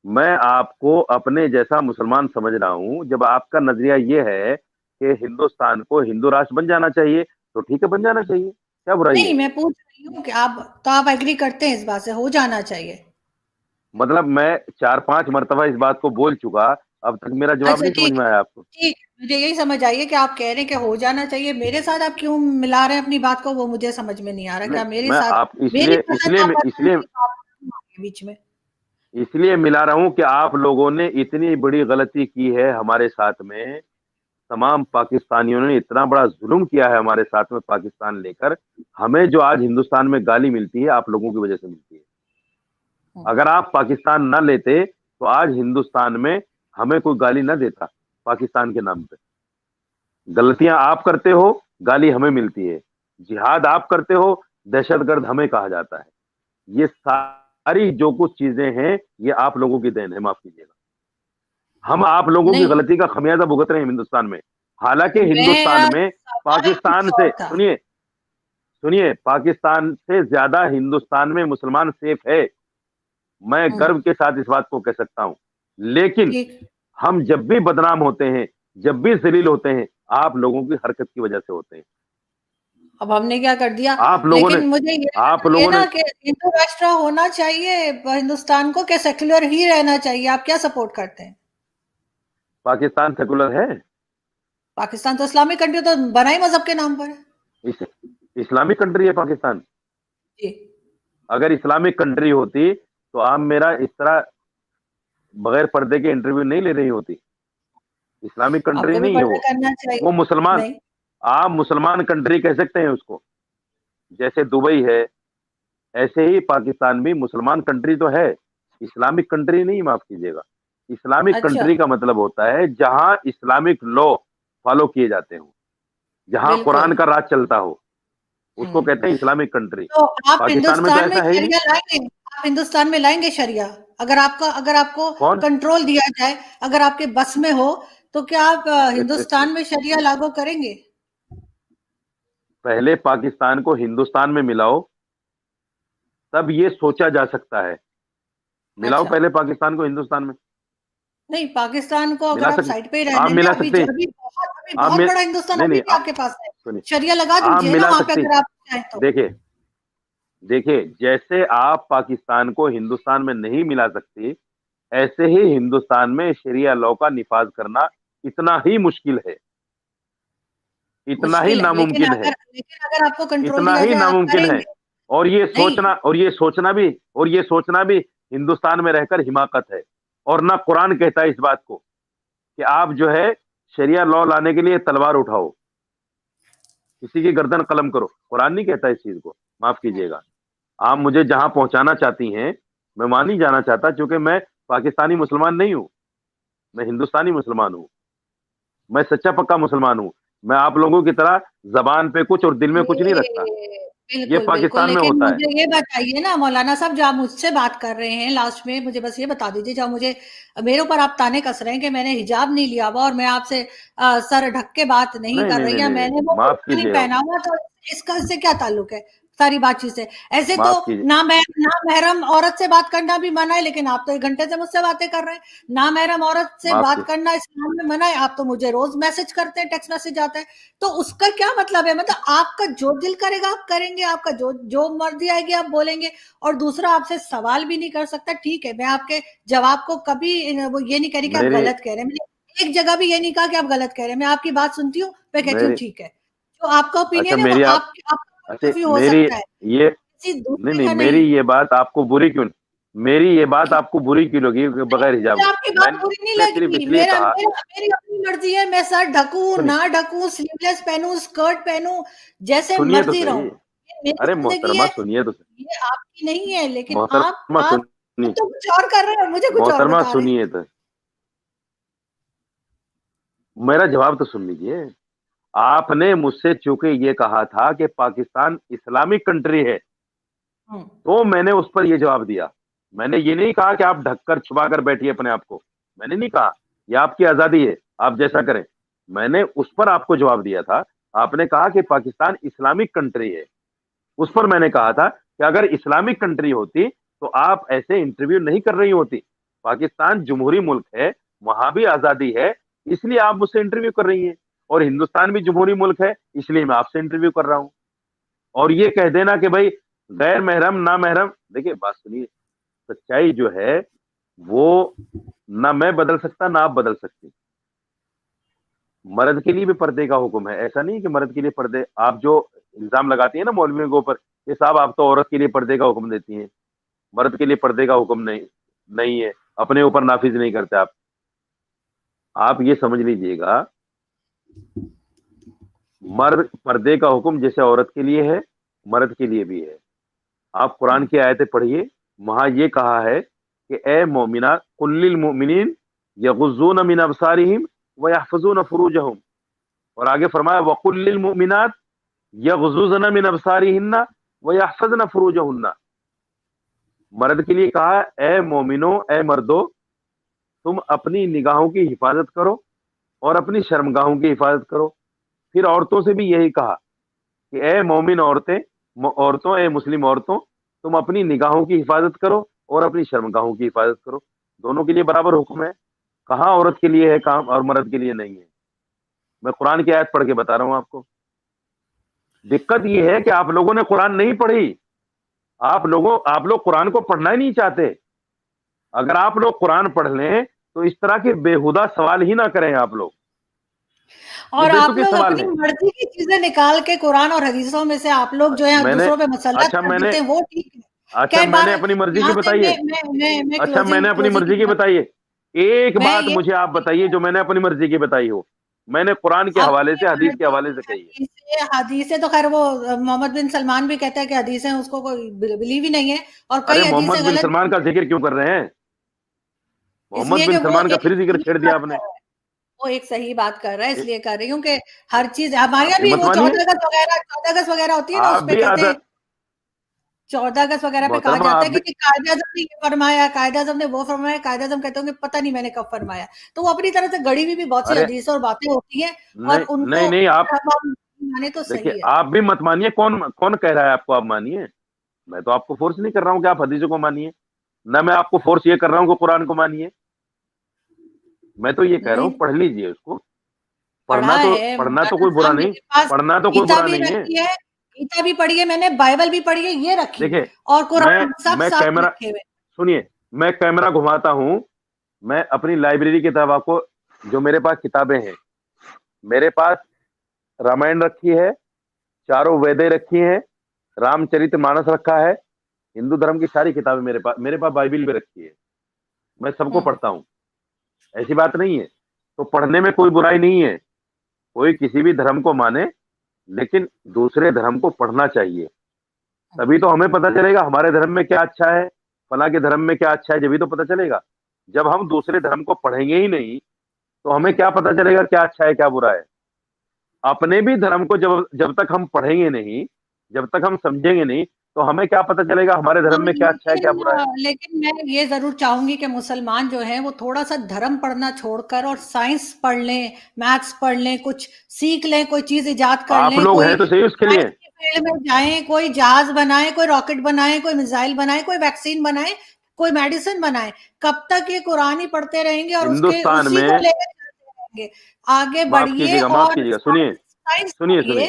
میں آپ کو اپنے جیسا مسلمان سمجھ رہا ہوں. جب آپ کا نظریہ یہ ہے کہ ہندوستان کو ہندو راشٹر بن جانا چاہیے تو ٹھیک ہے, بن جانا چاہیے, کیا برائی نہیں ہے؟ میں پوچھ رہی ہوں کہ آپ ایگری کرتے ہیں اس بات سے ہو جانا چاہیے؟ مطلب میں 4-5 مرتبہ اس بات کو بول چکا, اب تک میرا جواب اچھا نہیں سمجھ ٹھیک میں ہے. آیا آپ کو؟ ٹھیک ہے، مجھے یہی سمجھ آئیے کہ آپ کہہ رہے ہیں کہ ہو جانا چاہیے. میرے ساتھ آپ کیوں ملا رہے ہیں اپنی بات کو، وہ مجھے سمجھ میں نہیں آ رہا. نہیں, کیا میرے میں ساتھ آپ اس میری لیے اس پسند لیے اور اس پسند لیے کی بات کیوں آ گئی بیچ میں؟ اس لیے ملا رہا ہوں کہ آپ لوگوں نے اتنی بڑی غلطی کی ہے ہمارے ساتھ میں. تمام پاکستانیوں نے اتنا بڑا ظلم کیا ہے ہمارے ساتھ میں, پاکستان لے کر. ہمیں جو آج ہندوستان میں گالی ملتی ہے آپ لوگوں کی وجہ سے ملتی ہے. اگر آپ پاکستان نہ لیتے تو آج ہندوستان میں ہمیں کوئی گالی نہ دیتا پاکستان کے نام پہ. غلطیاں آپ کرتے ہو, گالی ہمیں ملتی ہے. جہاد آپ کرتے ہو, دہشت گرد ہمیں کہا جاتا ہے. یہ ساری جو کچھ چیزیں ہیں یہ آپ لوگوں کی دین ہے, معاف کیجیے گا. ہم آپ لوگوں کی نہیں غلطی کا خمیازہ بھگت رہے ہیں ہندوستان میں. حالانکہ میرا ہندوستان میں سوال پاکستان کچھ سے اور تھا. سنیے پاکستان سے زیادہ ہندوستان میں مسلمان سیف ہے. میں ہوں، گرو کے ساتھ اس بات کو کہہ سکتا ہوں. لیکن ٹھیک. ہم جب بھی بدنام ہوتے ہیں, جب بھی ذلیل ہوتے ہیں, آپ لوگوں کی حرکت کی وجہ سے ہوتے ہیں. اب ہم نے کیا کر دیا؟ آپ لوگوں نے لیکن مجھے یہ آپ بتائیے لوگوں نے نا کہ ہندو راشٹر ہونا چاہیے ہندوستان کو کہ سیکولر ہی رہنا چاہیے؟ آپ کیا سپورٹ کرتے ہیں؟ پاکستان سیکولر ہے. پاکستان تو اسلامک کنٹری تو بنا ہی مذہب کے نام پر ہے. اس- اسلامک کنٹری ہے پاکستان. جی اگر اسلامک کنٹری ہوتی تو آپ میرا اس طرح بغیر پردے کے انٹرویو نہیں لے رہی ہوتی. اسلامک آپ کنٹری کو بھی نہیں ہے پردہ وہ. کرنا چاہیے. وہ مسلمان, نہیں آپ مسلمان کنٹری کہہ سکتے ہیں اس کو. جیسے دبئی ہے ایسے ہی پاکستان بھی مسلمان کنٹری تو ہے, اسلامک کنٹری نہیں, معاف کیجیے گا. اسلامک اچھا کنٹری کا مطلب ہوتا ہے جہاں اسلامک لا فالو کیے جاتے ہوں, جہاں بالکل. قرآن کا راج چلتا ہو, اس کو ہوں. کہتے ہیں اسلامک کنٹری. تو آپ پاکستان میں تو ہندوستان میں ایسا ہے ہی نہیں. شریعہ لائیں گے؟ آپ ہندوستان میں لائیں گے شریعہ؟ اگر آپ کو کون؟ کنٹرول دیا جائے، اگر آپ کے بس میں ہو، تو کیا آپ ہندوستان میں شریعہ لاگو کریں گے؟ پہلے پاکستان کو ہندوستان میں ملاؤ, تب یہ سوچا جا سکتا ہے. ملاؤ اچھا پہلے پاکستان کو ہندوستان میں. نہیں، پاکستان کو اگر ملا آپ سکتے سائڈ پہ ہی آپ رہنے دیں، ملا ابھی سکتے ہیں. ابھی अभी आप बहुत मिल बड़ा हिंदुस्तान नहीं अभी नहीं भी आपके पास है, सुनिए, शरिया लगा आप दीजिए ना मिला वहाँ पे सकती, अगर आप चाहें तो। देखिए देखिए, जैसे आप पाकिस्तान को हिंदुस्तान में नहीं मिला सकती, ऐसे ही हिंदुस्तान में शरिया लॉ का निफाज करना इतना ही मुश्किल है, इतना ही मुश्किल है, नामुमकिन है, लेकिन अगर आपको कंट्रोल इतना दिया ही जाए आप नामुमकिन है। करेंगे। और ये नहीं, सोचना और ये सोचना भी हिंदुस्तान में रहकर हिमाकत है। और ना कुरान कहता है इस बात को कि आप जो है शरिया लॉ लाने के लिए तलवार उठाओ, किसी की गर्दन कलम करो, कुरान नहीं कहता इस चीज को। माफ कीजिएगा, आप मुझे जहां पहुंचाना चाहती हैं मैं वहां नहीं जाना चाहता, क्योंकि मैं पाकिस्तानी मुसलमान नहीं हूं, मैं हिंदुस्तानी मुसलमान हूं, मैं सच्चा पक्का मुसलमान हूं। मैं आप लोगों की तरह जबान पे कुछ और दिल में कुछ नहीं रखता। ये ये बिल्कुल, बिल्कुल, पाकिस्तान में लेकिन होता है। मुझे ये बताइए ना मौलाना साहब, जो आप मुझसे बात कर रहे हैं लास्ट में, मुझे बस ये बता दीजिए, जब मुझे मेरे ऊपर आप ताने कस रहे हैं कि मैंने हिजाब नहीं लिया हुआ और मैं आपसे सर ढक के बात नहीं नहीं कर नहीं रही, नहीं या नहीं मैंने नहीं, वो माफ कुर्ता नहीं कीजिएगा, पहना हुआ, तो इसका इससे क्या ताल्लुक है सारी बातचीत से? ऐसे तो माफ कीजिए, नामहरम औरत से बात करना भी मना है, लेकिन आप तो 1 घंटे से मुझसे बातें कर रहे हैं। नामहरम औरत से माफ बात कीजिए। करना इस्लाम में मना है, आप तो मुझे रोज़ मैसेज करते हैं, टेक्स्ट मैसेज आता है। तो उसका क्या मतलब है? मतलब आपका जो दिल करेगा आप करेंगे, आपका जो जो मर्जी आएगी आप बोलेंगे, और दूसरा आपसे सवाल भी नहीं कर सकता। ठीक है, मैं आपके जवाब को कभी वो ये नहीं कह रही कि आप मेरी गलत कह रहे हैं, मैंने एक जगह भी ये नहीं कहा कि आप गलत कह रहे हैं। मैं आपकी बात सुनती हूँ, मैं कहती हूँ मेरी ठीक है, जो आपका अच्छा, ओपिनियन है वो मेरी आप आपका पॉइंट अच्छा ऑफ व्यू हो मेरी सकता है, ये किसी नहीं दूसरे नहीं, का मेरी नहीं। ये बात आपको बुरी क्यों, मेरी ये बात आपको बुरी क्यों लगी बगैर हिजाब मुझे के? आपकी बात बुरी नहीं मैंने सिर्फ लगी, इसलिए कहा, मेरी अपनी मर्जी है, मैं सर ढकूं सुनिए ना ढकूं, स्लीवलेस पहनूं, स्कर्ट पहनूं, जैसे सुनिए तो मर्जी सही। रहूं, ये मेरी अरे जिंदगी मोहतरमा है, सुनिए तो सही, ये आपकी नहीं है। लेकिन मोहतरमा आप सुनिए, तो कुछ और कर रहे हैं और मुझे कुछ और मोहतरमा बता रहे हैं। सुनिए तो, मेरा जवाब तो सुन लीजिए। आपने मुझसे चूंकि ये कहा था कि पाकिस्तान इस्लामिक कंट्री है, हम्म, तो मैंने उस पर यह जवाब दिया। मैंने ये नहीं कहा कि आप ढककर छुपा कर बैठिए अपने आप को, मैंने नहीं कहा, यह आपकी आजादी है, आप जैसा करें। मैंने उस पर आपको जवाब दिया था। आपने कहा कि पाकिस्तान इस्लामिक कंट्री है, उस पर मैंने कहा था कि अगर इस्लामिक कंट्री होती तो आप ऐसे इंटरव्यू नहीं कर रही होती। पाकिस्तान जमहूरी मुल्क है, वहां भी आजादी है, इसलिए आप मुझसे इंटरव्यू कर रही हैं। और हिंदुस्तान भी जमहूरी मुल्क है, इसलिए मैं आपसे इंटरव्यू कर रहा हूं। और ये कह देना कि भाई गैर महरम ना महरम, देखिए बात सुनिए, सच्चाई जो है वो ना मैं बदल सकता ना आप बदल सकती। मर्द के लिए भी पर्दे का हुक्म है, ऐसा नहीं कि मर्द के लिए पर्दे, आप जो इल्जाम लगाती है ना मौलवियों के ऊपर, ये साहब आप तो औरत के लिए पर्दे का हुक्म देती हैं, मर्द के लिए पर्दे का हुक्म नहीं, नहीं है, अपने ऊपर नाफिज नहीं करते आप ये समझ लीजिएगा, मर्द पर्दे का हुक्म जैसे औरत के लिए है, मर्द के लिए भी है। आप कुरान की आयतें पढ़िए, वहां ये कहा है कि ए मोमिना कुल्लिल मोमिनीन यगुज़ून मिन अबसारिहिम व यहफज़ून फुरूजहुम, और आगे फरमाया वकुल्लिल मोमिनात यगुज़ुज़न मिन अबसारिहिन्ना व यहफज़न फुरूजहुन्ना। मर्द के लिए कहा ए मोमिनो, ए मर्दो, तुम अपनी निगाहों की हिफाजत करो और अपनी शर्मगाहों की हिफाजत करो। फिर औरतों से भी यही कहा कि ए मोमिन औरतें, औरतों, ए मुस्लिम औरतों, तुम अपनी निगाहों की हिफाजत करो और अपनी शर्मगाहों की हिफाजत करो। दोनों के लिए बराबर हुक्म है, कहाँ औरत के लिए है काम और मर्द के लिए नहीं है। मैं कुरान की आयत पढ़ के बता रहा हूं आपको। दिक्कत यह है कि आप लोगों ने कुरान नहीं पढ़ी, आप लोग कुरान को पढ़ना ही नहीं चाहते। अगर आप लोग कुरान पढ़ लें तो इस तरह के बेहुदा सवाल ही ना करें आप लोग, ये और आप बेतुके लोग सवाल अपनी हैं। मर्जी की चीजें निकाल के कुरान और हदीसों में से आप लोग जो है मैंने दूसरों पे मसलत अच्छा कर मैंने देते हैं, वो ठीक है। अच्छा कई मैंने बार अपनी मर्जी की यहाँ से बताइए, मैं अच्छा मैंने अपनी क्लोजिंग मर्जी की की बात, बताइए, एक मैं बात ये मुझे आप चाहती बताइए हूँ, जो मैंने अपनी मर्जी की बताई हो, मैंने कुरान के हवाले अपनी से हदीस के मर्जी हवाले की से कही है। हदीसें तो खैर वो मोहम्मद बिन सलमान भी कहता है कि हदीसें उसको कोई बिलीव ही नहीं है, और अरे कई मोहम्मद हदीसें बिन गलत सलमान भी का है, जिक्र क्यों कर रहे हैं? मोहम्मद इसलिए कि बिन वो सलमान का एक फिर जिक्र सही छेड़ दिया बात आपने। कर रहा है, वो एक सही बात कर रहा है, ए, इसलिए कर रही हूँ कि हर चीज हमारे आप यहाँ भी भी मत वो मानिए, 14 अगस्त वगैरह होती है ना, उस आप पे भी कहते हैं, आदत, 14 अगस्त वगैरह पे कहा मोहतरमा जाता आप है भी, कि कायदे आज़म ने ये फरमाया, कायदे आज़म ने वो फरमाया, कायदे आज़म कहते होंगे पता नहीं मैंने कब फरमाया। तो वो अपनी तरह से गढ़ी हुई भी बहुत सी अरे हदीसें और बातें होती हैं, और नहीं नहीं उनको नहीं, आप अगर हम माने तो देखिए, सही है। आप भी मत मानिए, कौन कौन कह रहा है आपको आप मानिए? मैं तो आपको फोर्स नहीं कर रहा हूं कि आप हदीसों को मानिए, ना मैं आपको फोर्स ये कर रहा हूं कि कुरान को मानिए। मैं तो ये कह रहा हूं नहीं, पढ़ लीजिए उसको, पढ़ा है पढ़ना तो मौलाना कोई बुरा साहब, नहीं, मेरे पास पढ़ना तो कोई गीता बुरा भी नहीं है। रखी है, गीता भी पढ़ी है मैंने, बाइबल भी पढ़ी है, ये रखी है, देखिए, और कुरान सब मैं साथ कैमरा, रखे हुए। सुनिए, मैं कैमरा घुमाता हूँ, मैं अपनी लाइब्रेरी की तरफ आपको, जो मेरे पास किताबें हैं, मेरे पास रामायण रखी है, चारों वेदें रखी हैं, रामचरितमानस रखा है, हिंदू धर्म की सारी किताबें मेरे पास बाइबिल भी रखी है, मैं सबको पढ़ता हूँ, ऐसी बात नहीं है। तो पढ़ने में कोई बुराई नहीं है, कोई किसी भी धर्म को माने, लेकिन दूसरे धर्म को पढ़ना चाहिए, तभी तो हमें पता चलेगा हमारे धर्म में क्या अच्छा है, फला के धर्म में क्या अच्छा है, जब तो पता चलेगा। जब हम दूसरे धर्म को पढ़ेंगे ही नहीं, तो हमें क्या पता चलेगा क्या अच्छा है क्या बुरा है। अपने भी धर्म को जब जब तक हम पढ़ेंगे नहीं, जब तक हम समझेंगे नहीं, तो हमें क्या पता चलेगा हमारे धर्म में क्या अच्छा है क्या बुरा है। लेकिन मैं ये जरूर चाहूंगी कि मुसलमान जो है वो थोड़ा सा धर्म पढ़ना छोड़कर और साइंस पढ़ लें, मैथ्स पढ़ लें, कुछ सीख लें, कोई चीज इजाद कर आप लें, लोग कोई हैं तो सही उसके लिए। साइंस की फील्ड में जाएं, कोई जहाज बनाए, कोई रॉकेट बनाए, कोई मिसाइल बनाए, कोई वैक्सीन बनाए, कोई मेडिसिन बनाए। कब तक ये कुरान ही पढ़ते रहेंगे और उसके हिंदुस्तान उसी को में, लेकर चलते रहेंगे? आगे बढ़िए माफ और कीजिएगा, सुनिए, साइंस साइंस सुनिए, पढ़िए, सुनिए,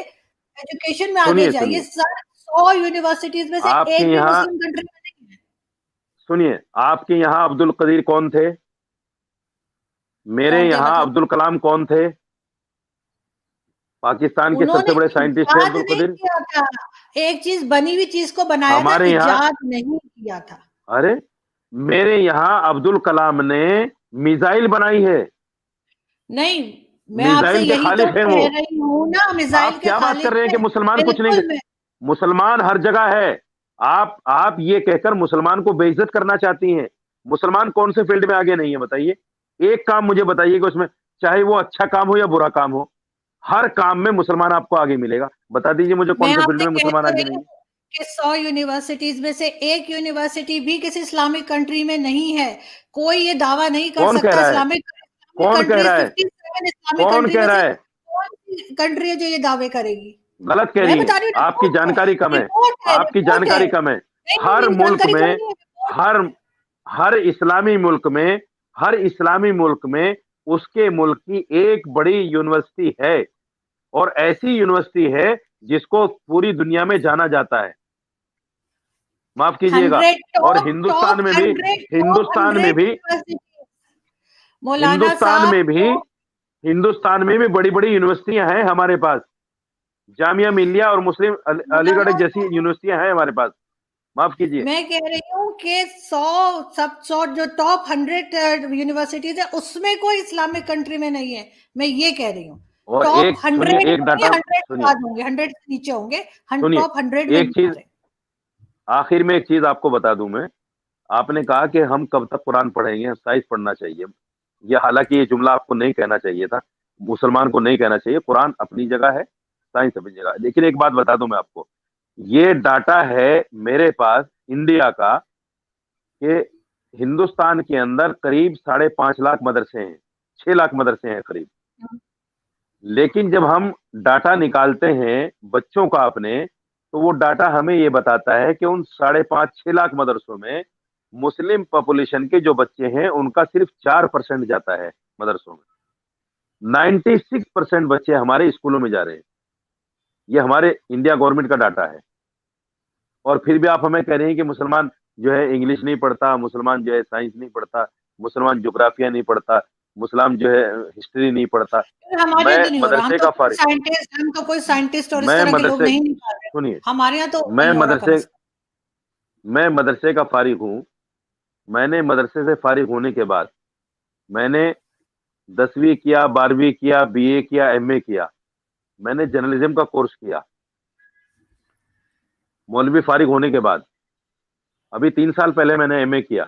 एजुकेशन में आगे सुनिए, जाइए। सुनिए। 100 यूनिवर्सिटीज में से आपके एक भी यहाँ, मुस्लिम कंट्री में नहीं है। सुनिए, आपके यहाँ अब्दुल कदीर कौन थे? मेरे कौन थे यहाँ मतलब? अब्दुल कलाम कौन थे? पाकिस्तान के सबसे उन्होंने बड़े साइंटिस्ट थे इजाद अब्दुल नहीं कदीर। किया था, एक चीज बनी हुई चीज को बनाया था, हमारे यहाँ, इजाद नहीं किया था। अरे, मेरे यहाँ अब्दुल कलाम ने मिसाइल बनाई है, नहीं, मैं आपसे मिसाइल के यही तो खालिक हैं वो। कह रही हूँ ना, मिसाइल आप के क्या बात कर खालिक रहे हैं कि है। मुसलमान कुछ नहीं? बिल्कुल मैं मुसलमान हर जगह है। आप ये कहकर मुसलमान को बेइज्जत करना चाहती हैं। मुसलमान कौन से फील्ड में आगे नहीं है बताइए? एक काम मुझे बताइए कि उसमें, चाहे वो अच्छा काम हो या बुरा काम हो, हर काम में मुसलमान आपको आगे मिलेगा। बता दीजिए मुझे मैं कौन से फील्ड आपसे में कह मुसलमान तो आगे रही नहीं हूँ है। कि 100 यूनिवर्सिटीज में से एक यूनिवर्सिटी भी किसी इस्लामिक कंट्री में नहीं है। कोई ये दावा नहीं कर कौन कह सकता। रहा है? इस्लामिक इस्लामिक कौन कह कंट्रीज, रहा है? 57 इस्लामिक कौन कंट्री कह में रहा से है? कौन सी कंट्री है जो ये दावे करेगी? गलत कह मैं रही हैं। बता रही हूँ, आपकी रिपोर्ट है, जानकारी कम है। रिपोर्ट है, आपकी रिपोर्ट है। जानकारी कम है। नहीं नहीं हर नहीं, मुल्क जानकारी कम में, नहीं है, रिपोर्ट हर है। हर इस्लामी मुल्क में, हर इस्लामी मुल्क में उसके मुल्क की एक बड़ी यूनिवर्सिटी है, और ऐसी यूनिवर्सिटी है जिसको पूरी दुनिया में जाना जाता है। माफ कीजिएगा। 100 और टॉप टॉप 100 टॉप हिंदुस्तान में 100 भी, यूनिवर्सिटी मौलाना हिंदुस्तान साहब में भी, को। हिंदुस्तान में भी बड़ी बड़ी यूनिवर्सिटियां हैं हमारे पास। जामिया मिल्लिया और मुस्लिम अलीगढ़ मौलाना जैसी यूनिवर्सिटियां हैं हमारे पास। माफ कीजिए। मैं कह रही हूँ कि 100 जो टॉप 100 यूनिवर्सिटीज है उसमें कोई इस्लामिक कंट्री में नहीं है। मैं ये कह रही हूँ और टॉप एक, सुनिए, 100 एक नहीं, डाटा 100 के सुनिए, बाद होंगे, 100 से नीचे होंगे, सुनिए, टॉप 100 में एक नहीं चीज आते। आखिर में, एक चीज आपको बता दूं मैं। आपने कहा कि हम कब तक कुरान पढ़ेंगे, साइंस पढ़ना चाहिए। ये, हालांकि ये जुमला आपको नहीं कहना चाहिए था, मुसलमान को नहीं कहना चाहिए। कुरान अपनी जगह है, साइंस अपनी जगह है। लेकिन एक बात बता दूं मैं आपको, ये डाटा है मेरे पास इंडिया का, कि हिंदुस्तान के अंदर करीब 5.5 लाख मदरसे हैं, 6 लाख मदरसे हैं करीब। लेकिन जब हम डाटा निकालते हैं बच्चों का अपने, तो वो डाटा हमें ये बताता है कि उन 5.5 6 लाख मदरसों में मुस्लिम पॉपुलेशन के जो बच्चे हैं उनका सिर्फ 4% जाता है मदरसों में। 96% बच्चे हमारे स्कूलों में जा रहे हैं। ये हमारे इंडिया गवर्नमेंट का डाटा है। और फिर भी आप हमें कह रहे हैं कि मुसलमान जो है इंग्लिश नहीं पढ़ता, मुसलमान जो है साइंस नहीं पढ़ता, मुसलमान ज्योग्राफिया नहीं पढ़ता, मुसलमान जो है हिस्ट्री नहीं पढ़ता। हमारे मैं यहाँ तो नहीं हो रहा। मदरसे का फारिग, हम तो कोई साइंटिस्ट और इस मैं तरह के लोग मदरसे, नहीं निकाल रहे। सुनिए, हमारे यहाँ तो मैं नहीं हो रहा कम मदरसे से कम। मैं मदरसे का फारिग हूँ। मैंने मदरसे से फारिग होने के बाद मैंने 10वीं किया, 12वीं किया, बीए किया, एमए किया। मैंने जर्नलिज्म का कोर्स किया मौलवी फारिग होने के बाद। अभी 3 साल पहले मैंने एमए किया,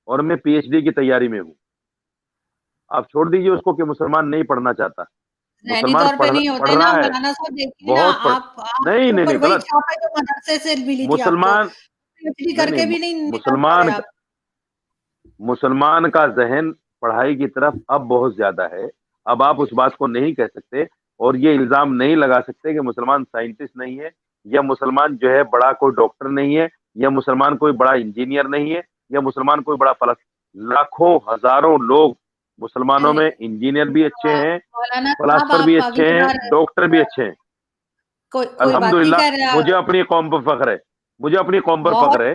और मैं पीएचडी की तैयारी में हूँ। आप छोड़ दीजिए उसको कि मुसलमान नहीं पढ़ना चाहता। ज़हनी मुसलमान तौर पे नहीं पढ़ होते ना रहा है, मौलाना साहब, देखिए ना बहुत पढ़, आपके नहीं नहीं ऊपर नहीं, वही गलत। छाप है जो मदरसे से मिली थी आपको। मुसलमान, पीएचडी नहीं करके नहीं, भी नहीं निकाल पा रहे मुसलमान, आप। मुसलमान का जहन पढ़ाई की तरफ अब बहुत ज्यादा है। अब आप उस बात को नहीं कह सकते, और ये इल्जाम नहीं लगा सकते कि मुसलमान साइंटिस्ट नहीं है, या मुसलमान जो है बड़ा कोई डॉक्टर नहीं है, या मुसलमान कोई बड़ा इंजीनियर नहीं है, या मुसलमान कोई बड़ा फलस। लाखों हजारों लोग مسلمانوں میں انجینئر بھی اچھے ہیں, مولانا صاحب فلاسفر بھی آپ اچھے اگلی ہیں, بار ڈاکٹر بھی اچھے ہیں. کوئی بات نہیں الحمدللہ کہہ رہا. مجھے اپنی قوم پر فخر ہے, مجھے اپنی قوم پر بہت فخر ہے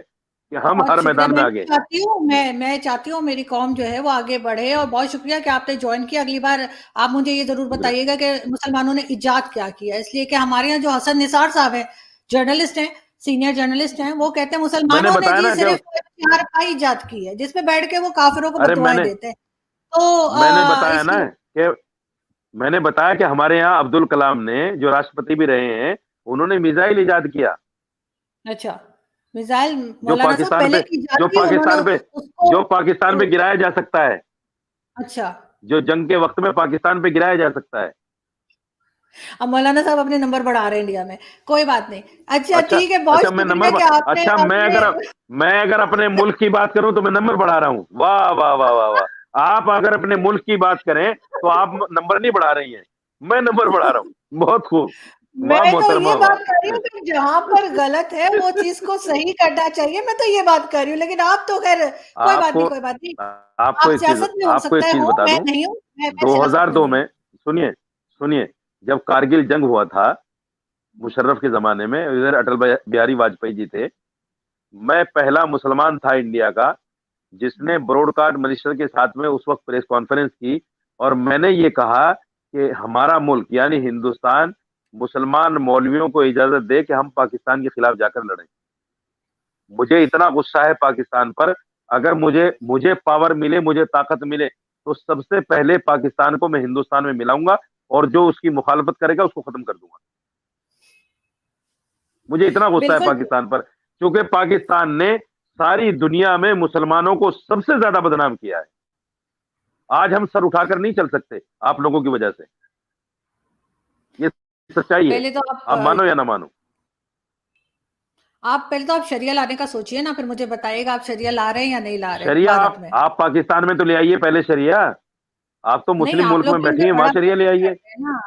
کہ ہم بہت ہر شکریہ. میدان میں میں آگے بھی ہیں. چاہتی ہوں میں چاہتی ہوں میری قوم جو ہے وہ آگے بڑھے, اور بہت شکریہ کہ آپ نے جوائن کیا. اگلی بار آپ مجھے یہ ضرور بتائیے گا کہ مسلمانوں نے ایجاد کیا کیا, اس لیے کہ ہمارے یہاں جو حسن نثار صاحب ہیں, جرنلسٹ ہیں, سینئر جرنلسٹ ہیں, وہ کہتے ہیں میں نے مسلمانوں نے بتایا جی نا کہ صرف 4 پائی ایجاد کی ہے جس پہ بیٹھ کے وہ کافروں کو ارے بددعائیں دیتے ہیں. تو میں نے بتایا اس نا لیے کہ میں نے بتایا کہ ہمارے یہاں عبد الکلام نے, جو راشٹرپتی بھی رہے ہیں, انہوں نے میزائل ایجاد کیا. اچھا, میزائل جو مولانا صاحب پاکستان پہلے پہ کی ایجاد جو کی, انہوں نے پاکستان پہ اس کو. جو پاکستان پہ گرایا جا سکتا ہے, اچھا, جو جنگ کے وقت میں پاکستان پہ گرایا جا سکتا ہے. اب مولانا صاحب اپنے نمبر بڑھا رہے ہیں انڈیا میں, کوئی بات نہیں. اچھا اچھا ٹھیک ہے, اچھا بہت میں شکریہ کہ آپ نے اچھا میں اگر اپنے ملک کی بات کروں تو میں نمبر بڑھا رہا ہوں. واہ واہ واہ واہ واہ. آپ اگر اپنے ملک کی بات کریں تو آپ نمبر نہیں بڑھا رہی ہیں, میں نمبر بڑھا رہا ہوں. بہت خوب, میں واہ تو محترمہ یہ واہ. بات کر رہی ہوں کہ جہاں پر غلط ہے وہ چیز کو صحیح کرنا چاہیے, میں تو یہ بات کر رہی ہوں. لیکن آپ تو خیر کوئی آپ بات نہیں, کو کوئی بات نہیں. آپ کو آپ ایک چیز سیاست میں ہو آپ کو ایک سکتا ہے, چیز ہوں, بتا میں دوں. نہیں ہوں, میں سیاست میں 2002 نہیں ہوں. میں سنیے جب کارگل جنگ ہوا تھا مشرف کے زمانے میں, ادھر اٹل بہاری واجپئی جی تھے, میں پہلا مسلمان تھا انڈیا کا جس نے براڈ کاسٹ منسٹر کے ساتھ میں اس وقت پریس کانفرنس کی, اور میں نے یہ کہا کہ ہمارا ملک یعنی ہندوستان مسلمان مولویوں کو اجازت دے کہ ہم پاکستان کے خلاف جا کر لڑیں. مجھے اتنا غصہ ہے پاکستان پر, اگر مجھے پاور ملے, مجھے طاقت ملے, تو سب سے پہلے پاکستان کو میں ہندوستان میں ملاؤں گا, اور جو اس کی مخالفت کرے گا اس کو ختم کر دوں گا. مجھے اتنا غصہ ہے بالکل. پاکستان پر, کیونکہ پاکستان نے ساری دنیا میں مسلمانوں کو سب سے زیادہ بدنام کیا ہے. آج ہم سر اٹھا کر نہیں چل سکتے آپ لوگوں کی وجہ سے. یہ سچائی ہے, پہلے تو آپ مانو یا نہ مانو. پہلے تو آپ شریعہ لانے کا سوچئے نا, پھر مجھے بتائیے گا آپ شریعہ لا رہے ہیں یا نہیں لا رہے شریعہ بھارت میں. آپ پاکستان میں تو لے آئیے پہلے شریعہ. آپ تو نہیں, مسلم آپ ملک لوگ میں بھی بیٹھی ہیں, وہاں بڑا شریعہ لے پریشر آئیے. کرتے ہیں نا.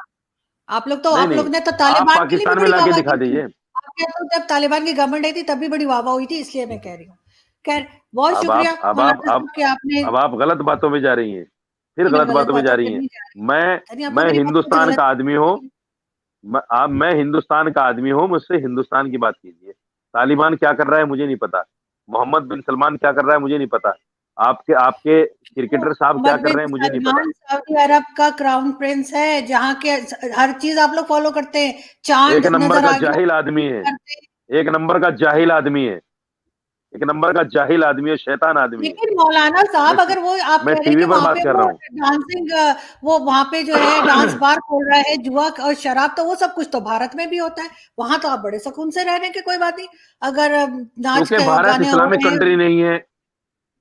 آپ نہیں لوگ نہیں, نے تو آپ طالبان کے لیے بھی پاکستان میں بڑی لا واہ کے واہ دکھا کی تھی. دیجئے. آپ کہتے ہیں جب طالبان کی گورنمنٹ آئی تھی تب بھی بڑی واہ واہ ہوئی تھی, اس لیے میں کہہ رہی ہوں. خیر, بہت اب شکریہ آپ اب آپ مولانا اب صاحب کہ آپ نے. اب آپ غلط باتوں میں جا رہی ہیں, پھر نہیں, میں غلط غلط باتوں میں باتوں جا پہ رہی ہیں. نہیں جا رہی. میں یعنی آپ تو میں میری باتوں پہ ہندوستان غلط. کا آدمی ہوں, میں ہندوستان کا آدمی ہوں, مجھ سے ہندوستان کی بات کیجیے. طالبان کیا کر رہا ہے مجھے نہیں پتا, محمد بن سلمان کیا کر رہا ہے مجھے نہیں پتا, آپ کے کرکٹر صاحب کیا محمد کر بن رہے ہیں مجھے نہیں پتا. سلمان سعودی عرب کا کراؤن پرنس ہے, جہاں کے ہر چیز آپ لوگ فالو کرتے ہیں. چاند ایک نمبر نظر کا آ گیا جاہل آدمی ہے, کرتے ہیں. ایک نمبر کا جاہل آدمی ہے, ایک نمبر کا جاہل آدمی ہے, شیطان آدمی ہے. لیکن مولانا میں صاحب اگر وہ آپ میں کہہ رہے ٹی ہیں وی کہ پر وہاں بات پہ کر وہ رہا ہوں. ڈانسنگ, وہ وہاں پہ جو ہے ڈانس بار کھول رہا ہے, جوا اور شراب, تو وہ سب کچھ تو بھارت میں بھی ہوتا ہے. وہاں تو آپ بڑے سکون سے رہ رہے ہیں کہ کوئی بات نہیں, اگر ناچ کیونکہ بھارت گانے ہو اسلامک رہے کنٹری ہیں. نہیں ہے,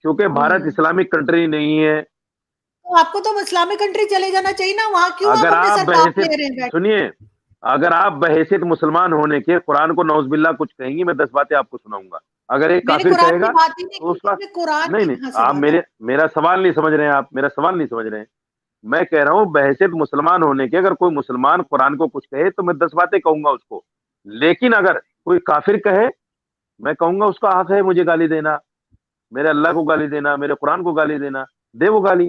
کیونکہ بھارت ہوں اسلامک کنٹری نہیں ہے. تو آپ کو تو اسلامک کنٹری چلے جانا چاہیے نا, وہاں کیوں اگر آپ اپنے آپ سر پاپ بحیثیت لے رہے ہیں بیٹھ. سنیے, اگر آپ بحیثیت مسلمان ہونے کے قرآن کو نعوذ باللہ کچھ کہیں گی, میں 10 باتیں آپ کو سناؤں گا. اگر ایک میں نے کافر قرآن کہے کی گا بات ہی نہیں تو کی, اس کا اس میں قرآن نہیں نے نہیں, کہاں سے آپ ڈالا. میرا سوال نہیں سمجھ رہے ہیں, آپ میرا سوال نہیں سمجھ رہے ہیں. میں کہہ رہا ہوں بحیثیت مسلمان ہونے کے اگر کوئی مسلمان قرآن کو کچھ کہے تو میں 10 باتیں کہوں گا اس کو, لیکن اگر کوئی کافر کہے, میں کہوں گا اس کا حق ہے مجھے گالی دینا, میرے اللہ کو گالی دینا, میرے قرآن کو گالی دینا, دے وہ گالی.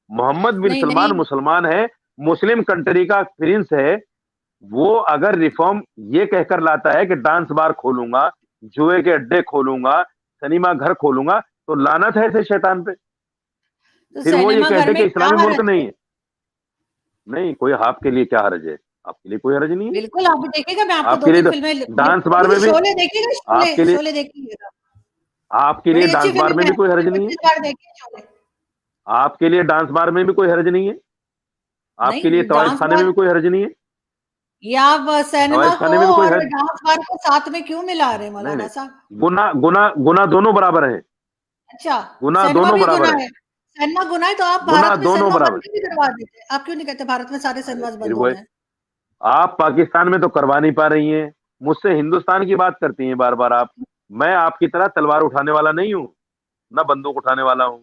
محمد بن نہیں سلمان نہیں, مسلمان ہے, مسلم کنٹری کا پرنس ہے. وہ اگر ریفارم یہ کہہ کر لاتا ہے کہ ڈانس بار کھولوں گا, جوئے کے اڈے کھولوں گا, سنیما گھر کھولوں گا, تو لعنت ہے ایسے شیطان پہ. تو پھر وہ یہ سینما گھر کہتے میں کہ کیا اسلامی ملک حرج ہے. نہیں ہے. نہیں, کوئی آپ کے لیے کیا حرج ہے, آپ کے لیے کوئی حرج نہیں ہے. بالکل, آپ دیکھیے گا, میں آپ کو کے لیے 2-3 تو فلمیں ڈانس بار میں بھی شولے دیکھیے گا, آپ کے لیے شولے دیکھیے گا, آپ کے لیے بڑی اچھی ڈانس بار فلم میں ہے, بھی کوئی حرج نہیں ہے. 25 بار دیکھیے شولے. آپ کے لیے ڈانس بار میں بھی کوئی حرج نہیں ہے. آپ کے لیے نہیں, طواز ڈانس خانے میں بار بھی کوئی حرج نہیں ہے. یا آپ سینما طواز کو خانے میں بھی کوئی اور حرج ڈانس بار کو ساتھ میں کیوں ملا رہے ہیں نہیں. مولانا نہیں, صاحب. گنا دونوں برابر ہیں. اچھا, گنا سینما دونوں بھی برابر گناہ ہیں. ہے. سینما گناہ ہے تو آپ گنا بھارت میں دونوں سینما برابر. بند بھی کروا دیتے. آپ کیوں نہیں کہتے بھارت میں سارے ارے سینماز پھر بند وہ ہو جائیں. آپ پاکستان میں تو کروا نہیں پا رہی ہیں, مجھ سے ہندوستان کی بات کرتی ہیں بار بار آپ. میں آپ کی طرح تلوار اٹھانے والا نہیں ہوں, نہ بندوق اٹھانے والا ہوں.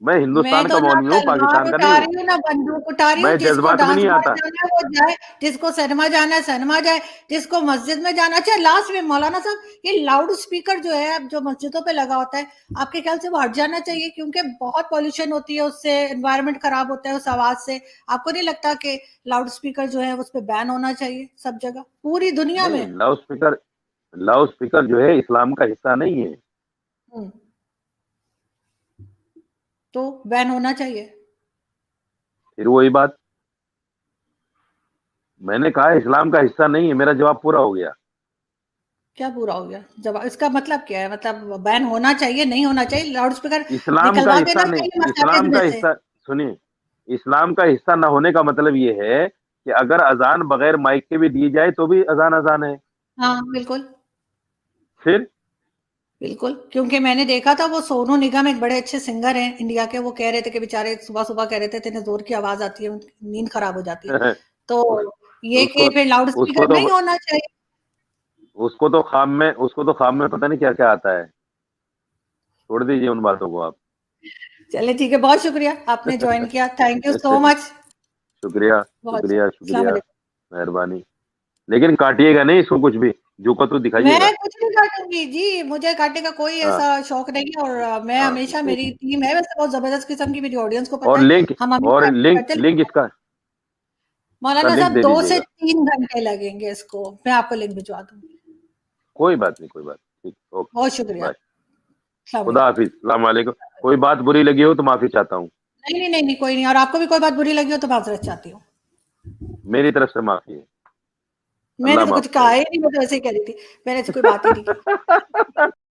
میں मैं ہندوستان तो کا ना مولوی ہوں, तलवार پاکستان کا उठा نہیں ہوں. रही हूँ ना बंदूक उठा रही हूँ, میں जिसको جذبات میں डांस نہیں बार آتا. जाना है वो जाए, जिसको सिनेमा जाना है सिनेमा जाए, जिसको मस्जिद में जाना चाहिए. लास्ट में मौलाना साहब ये लाउड स्पीकर जो है जो मस्जिदों पे लगा होता है, आपके ख्याल से वो हट जाना चाहिए? क्योंकि बहुत पॉल्यूशन होती है उससे, एनवायरनमेंट खराब होता है उस आवाज से. आपको नहीं लगता कि लाउड स्पीकर जो है उस पर बैन होना चाहिए सब जगह पूरी दुनिया نہیں, में? لاؤڈ اسپیکر جو ہے اسلام کا حصہ نہیں ہے. हम्म, तो बैन होना चाहिए. پھر وہی بات, میں نے کہا اسلام کا حصہ نہیں ہے. میرا جواب پورا ہو گیا. کیا پورا ہو گیا جواب؟ اس کا مطلب کیا ہے؟ مطلب بین ہونا چاہیے نہیں ہونا چاہیے؟ لاؤڈ اسپیکر اسلام کا نکلوا حصہ دینا نہیں, چاہیے مساجد اسلام میں کا سے. حصہ سنیے, اسلام کا حصہ نہ ہونے کا مطلب یہ ہے کہ اگر اذان بغیر مائک کے بھی دی جائے تو بھی اذان اذان ہے. ہاں بالکل پھر بالکل. کیونکہ میں نے دیکھا تھا وہ سونو نگم ایک بڑے اچھے سنگر ہیں انڈیا کے, وہ کہہ رہے تھے کہ بیچارے صبح صبح کہہ رہے تھے اتنے زور کی آواز آتی ہے ان کی نیند خراب ہو جاتی ہے. تو یہ اس کو کہ پھر لاؤڈ اس کو اسپیکر تو نہیں ہونا چاہیے. اس کو تو خواب میں پتہ نہیں کیا کیا آتا ہے. چھوڑ دیجیے ان باتوں کو آپ. چلے ٹھیک ہے, بہت شکریہ آپ نے جوائن کیا, تھینک یو سو مچ. شکریہ بہت شکریہ السلام شکریہ, علیکم. مہربانی. لیکن کاٹیے گا نہیں اس کو کچھ بھی, جو کو تو میں دکھائیے گا. کچھ نہیں کاٹوں گی جی, مجھے کاٹنے کا کوئی ہاں ایسا شوق نہیں ہے, اور میں ہاں ہمیشہ, ٹھیک. میری ٹیم ہے ویسے بہت زبردست قسم کی, میری آڈینس کو اور پتا ہے, لنک ہم اور ہمیشہ ایکٹیو لنک رہتے ہیں. لنک اس کا مولانا لنک صاحب دے 2 دیجیے سے گا. 3 گھنٹے لگیں گے اس کو, میں آپ کو لنک بھجوا دوں گی. کوئی بات نہیں, کوئی بات نہیں. ٹھیک, اوکے, بہت شکریہ. بائے. السلام خدا علیکم. حافظ, السلام علیکم. کوئی بات بری لگی ہو تو معافی چاہتا ہوں. نہیں نہیں نہیں نہیں, کوئی نہیں, اور آپ کو بھی کوئی بات بری لگی ہو تو معذرت چاہتی ہوں. میری طرف سے معافی ہے. میں نے اللہ تو معاف کچھ کہا کرے. ہی نہیں, میں تو ایسے ہی کہہ رہی تھی, میں نے ایسی کوئی بات ہی نہیں کی.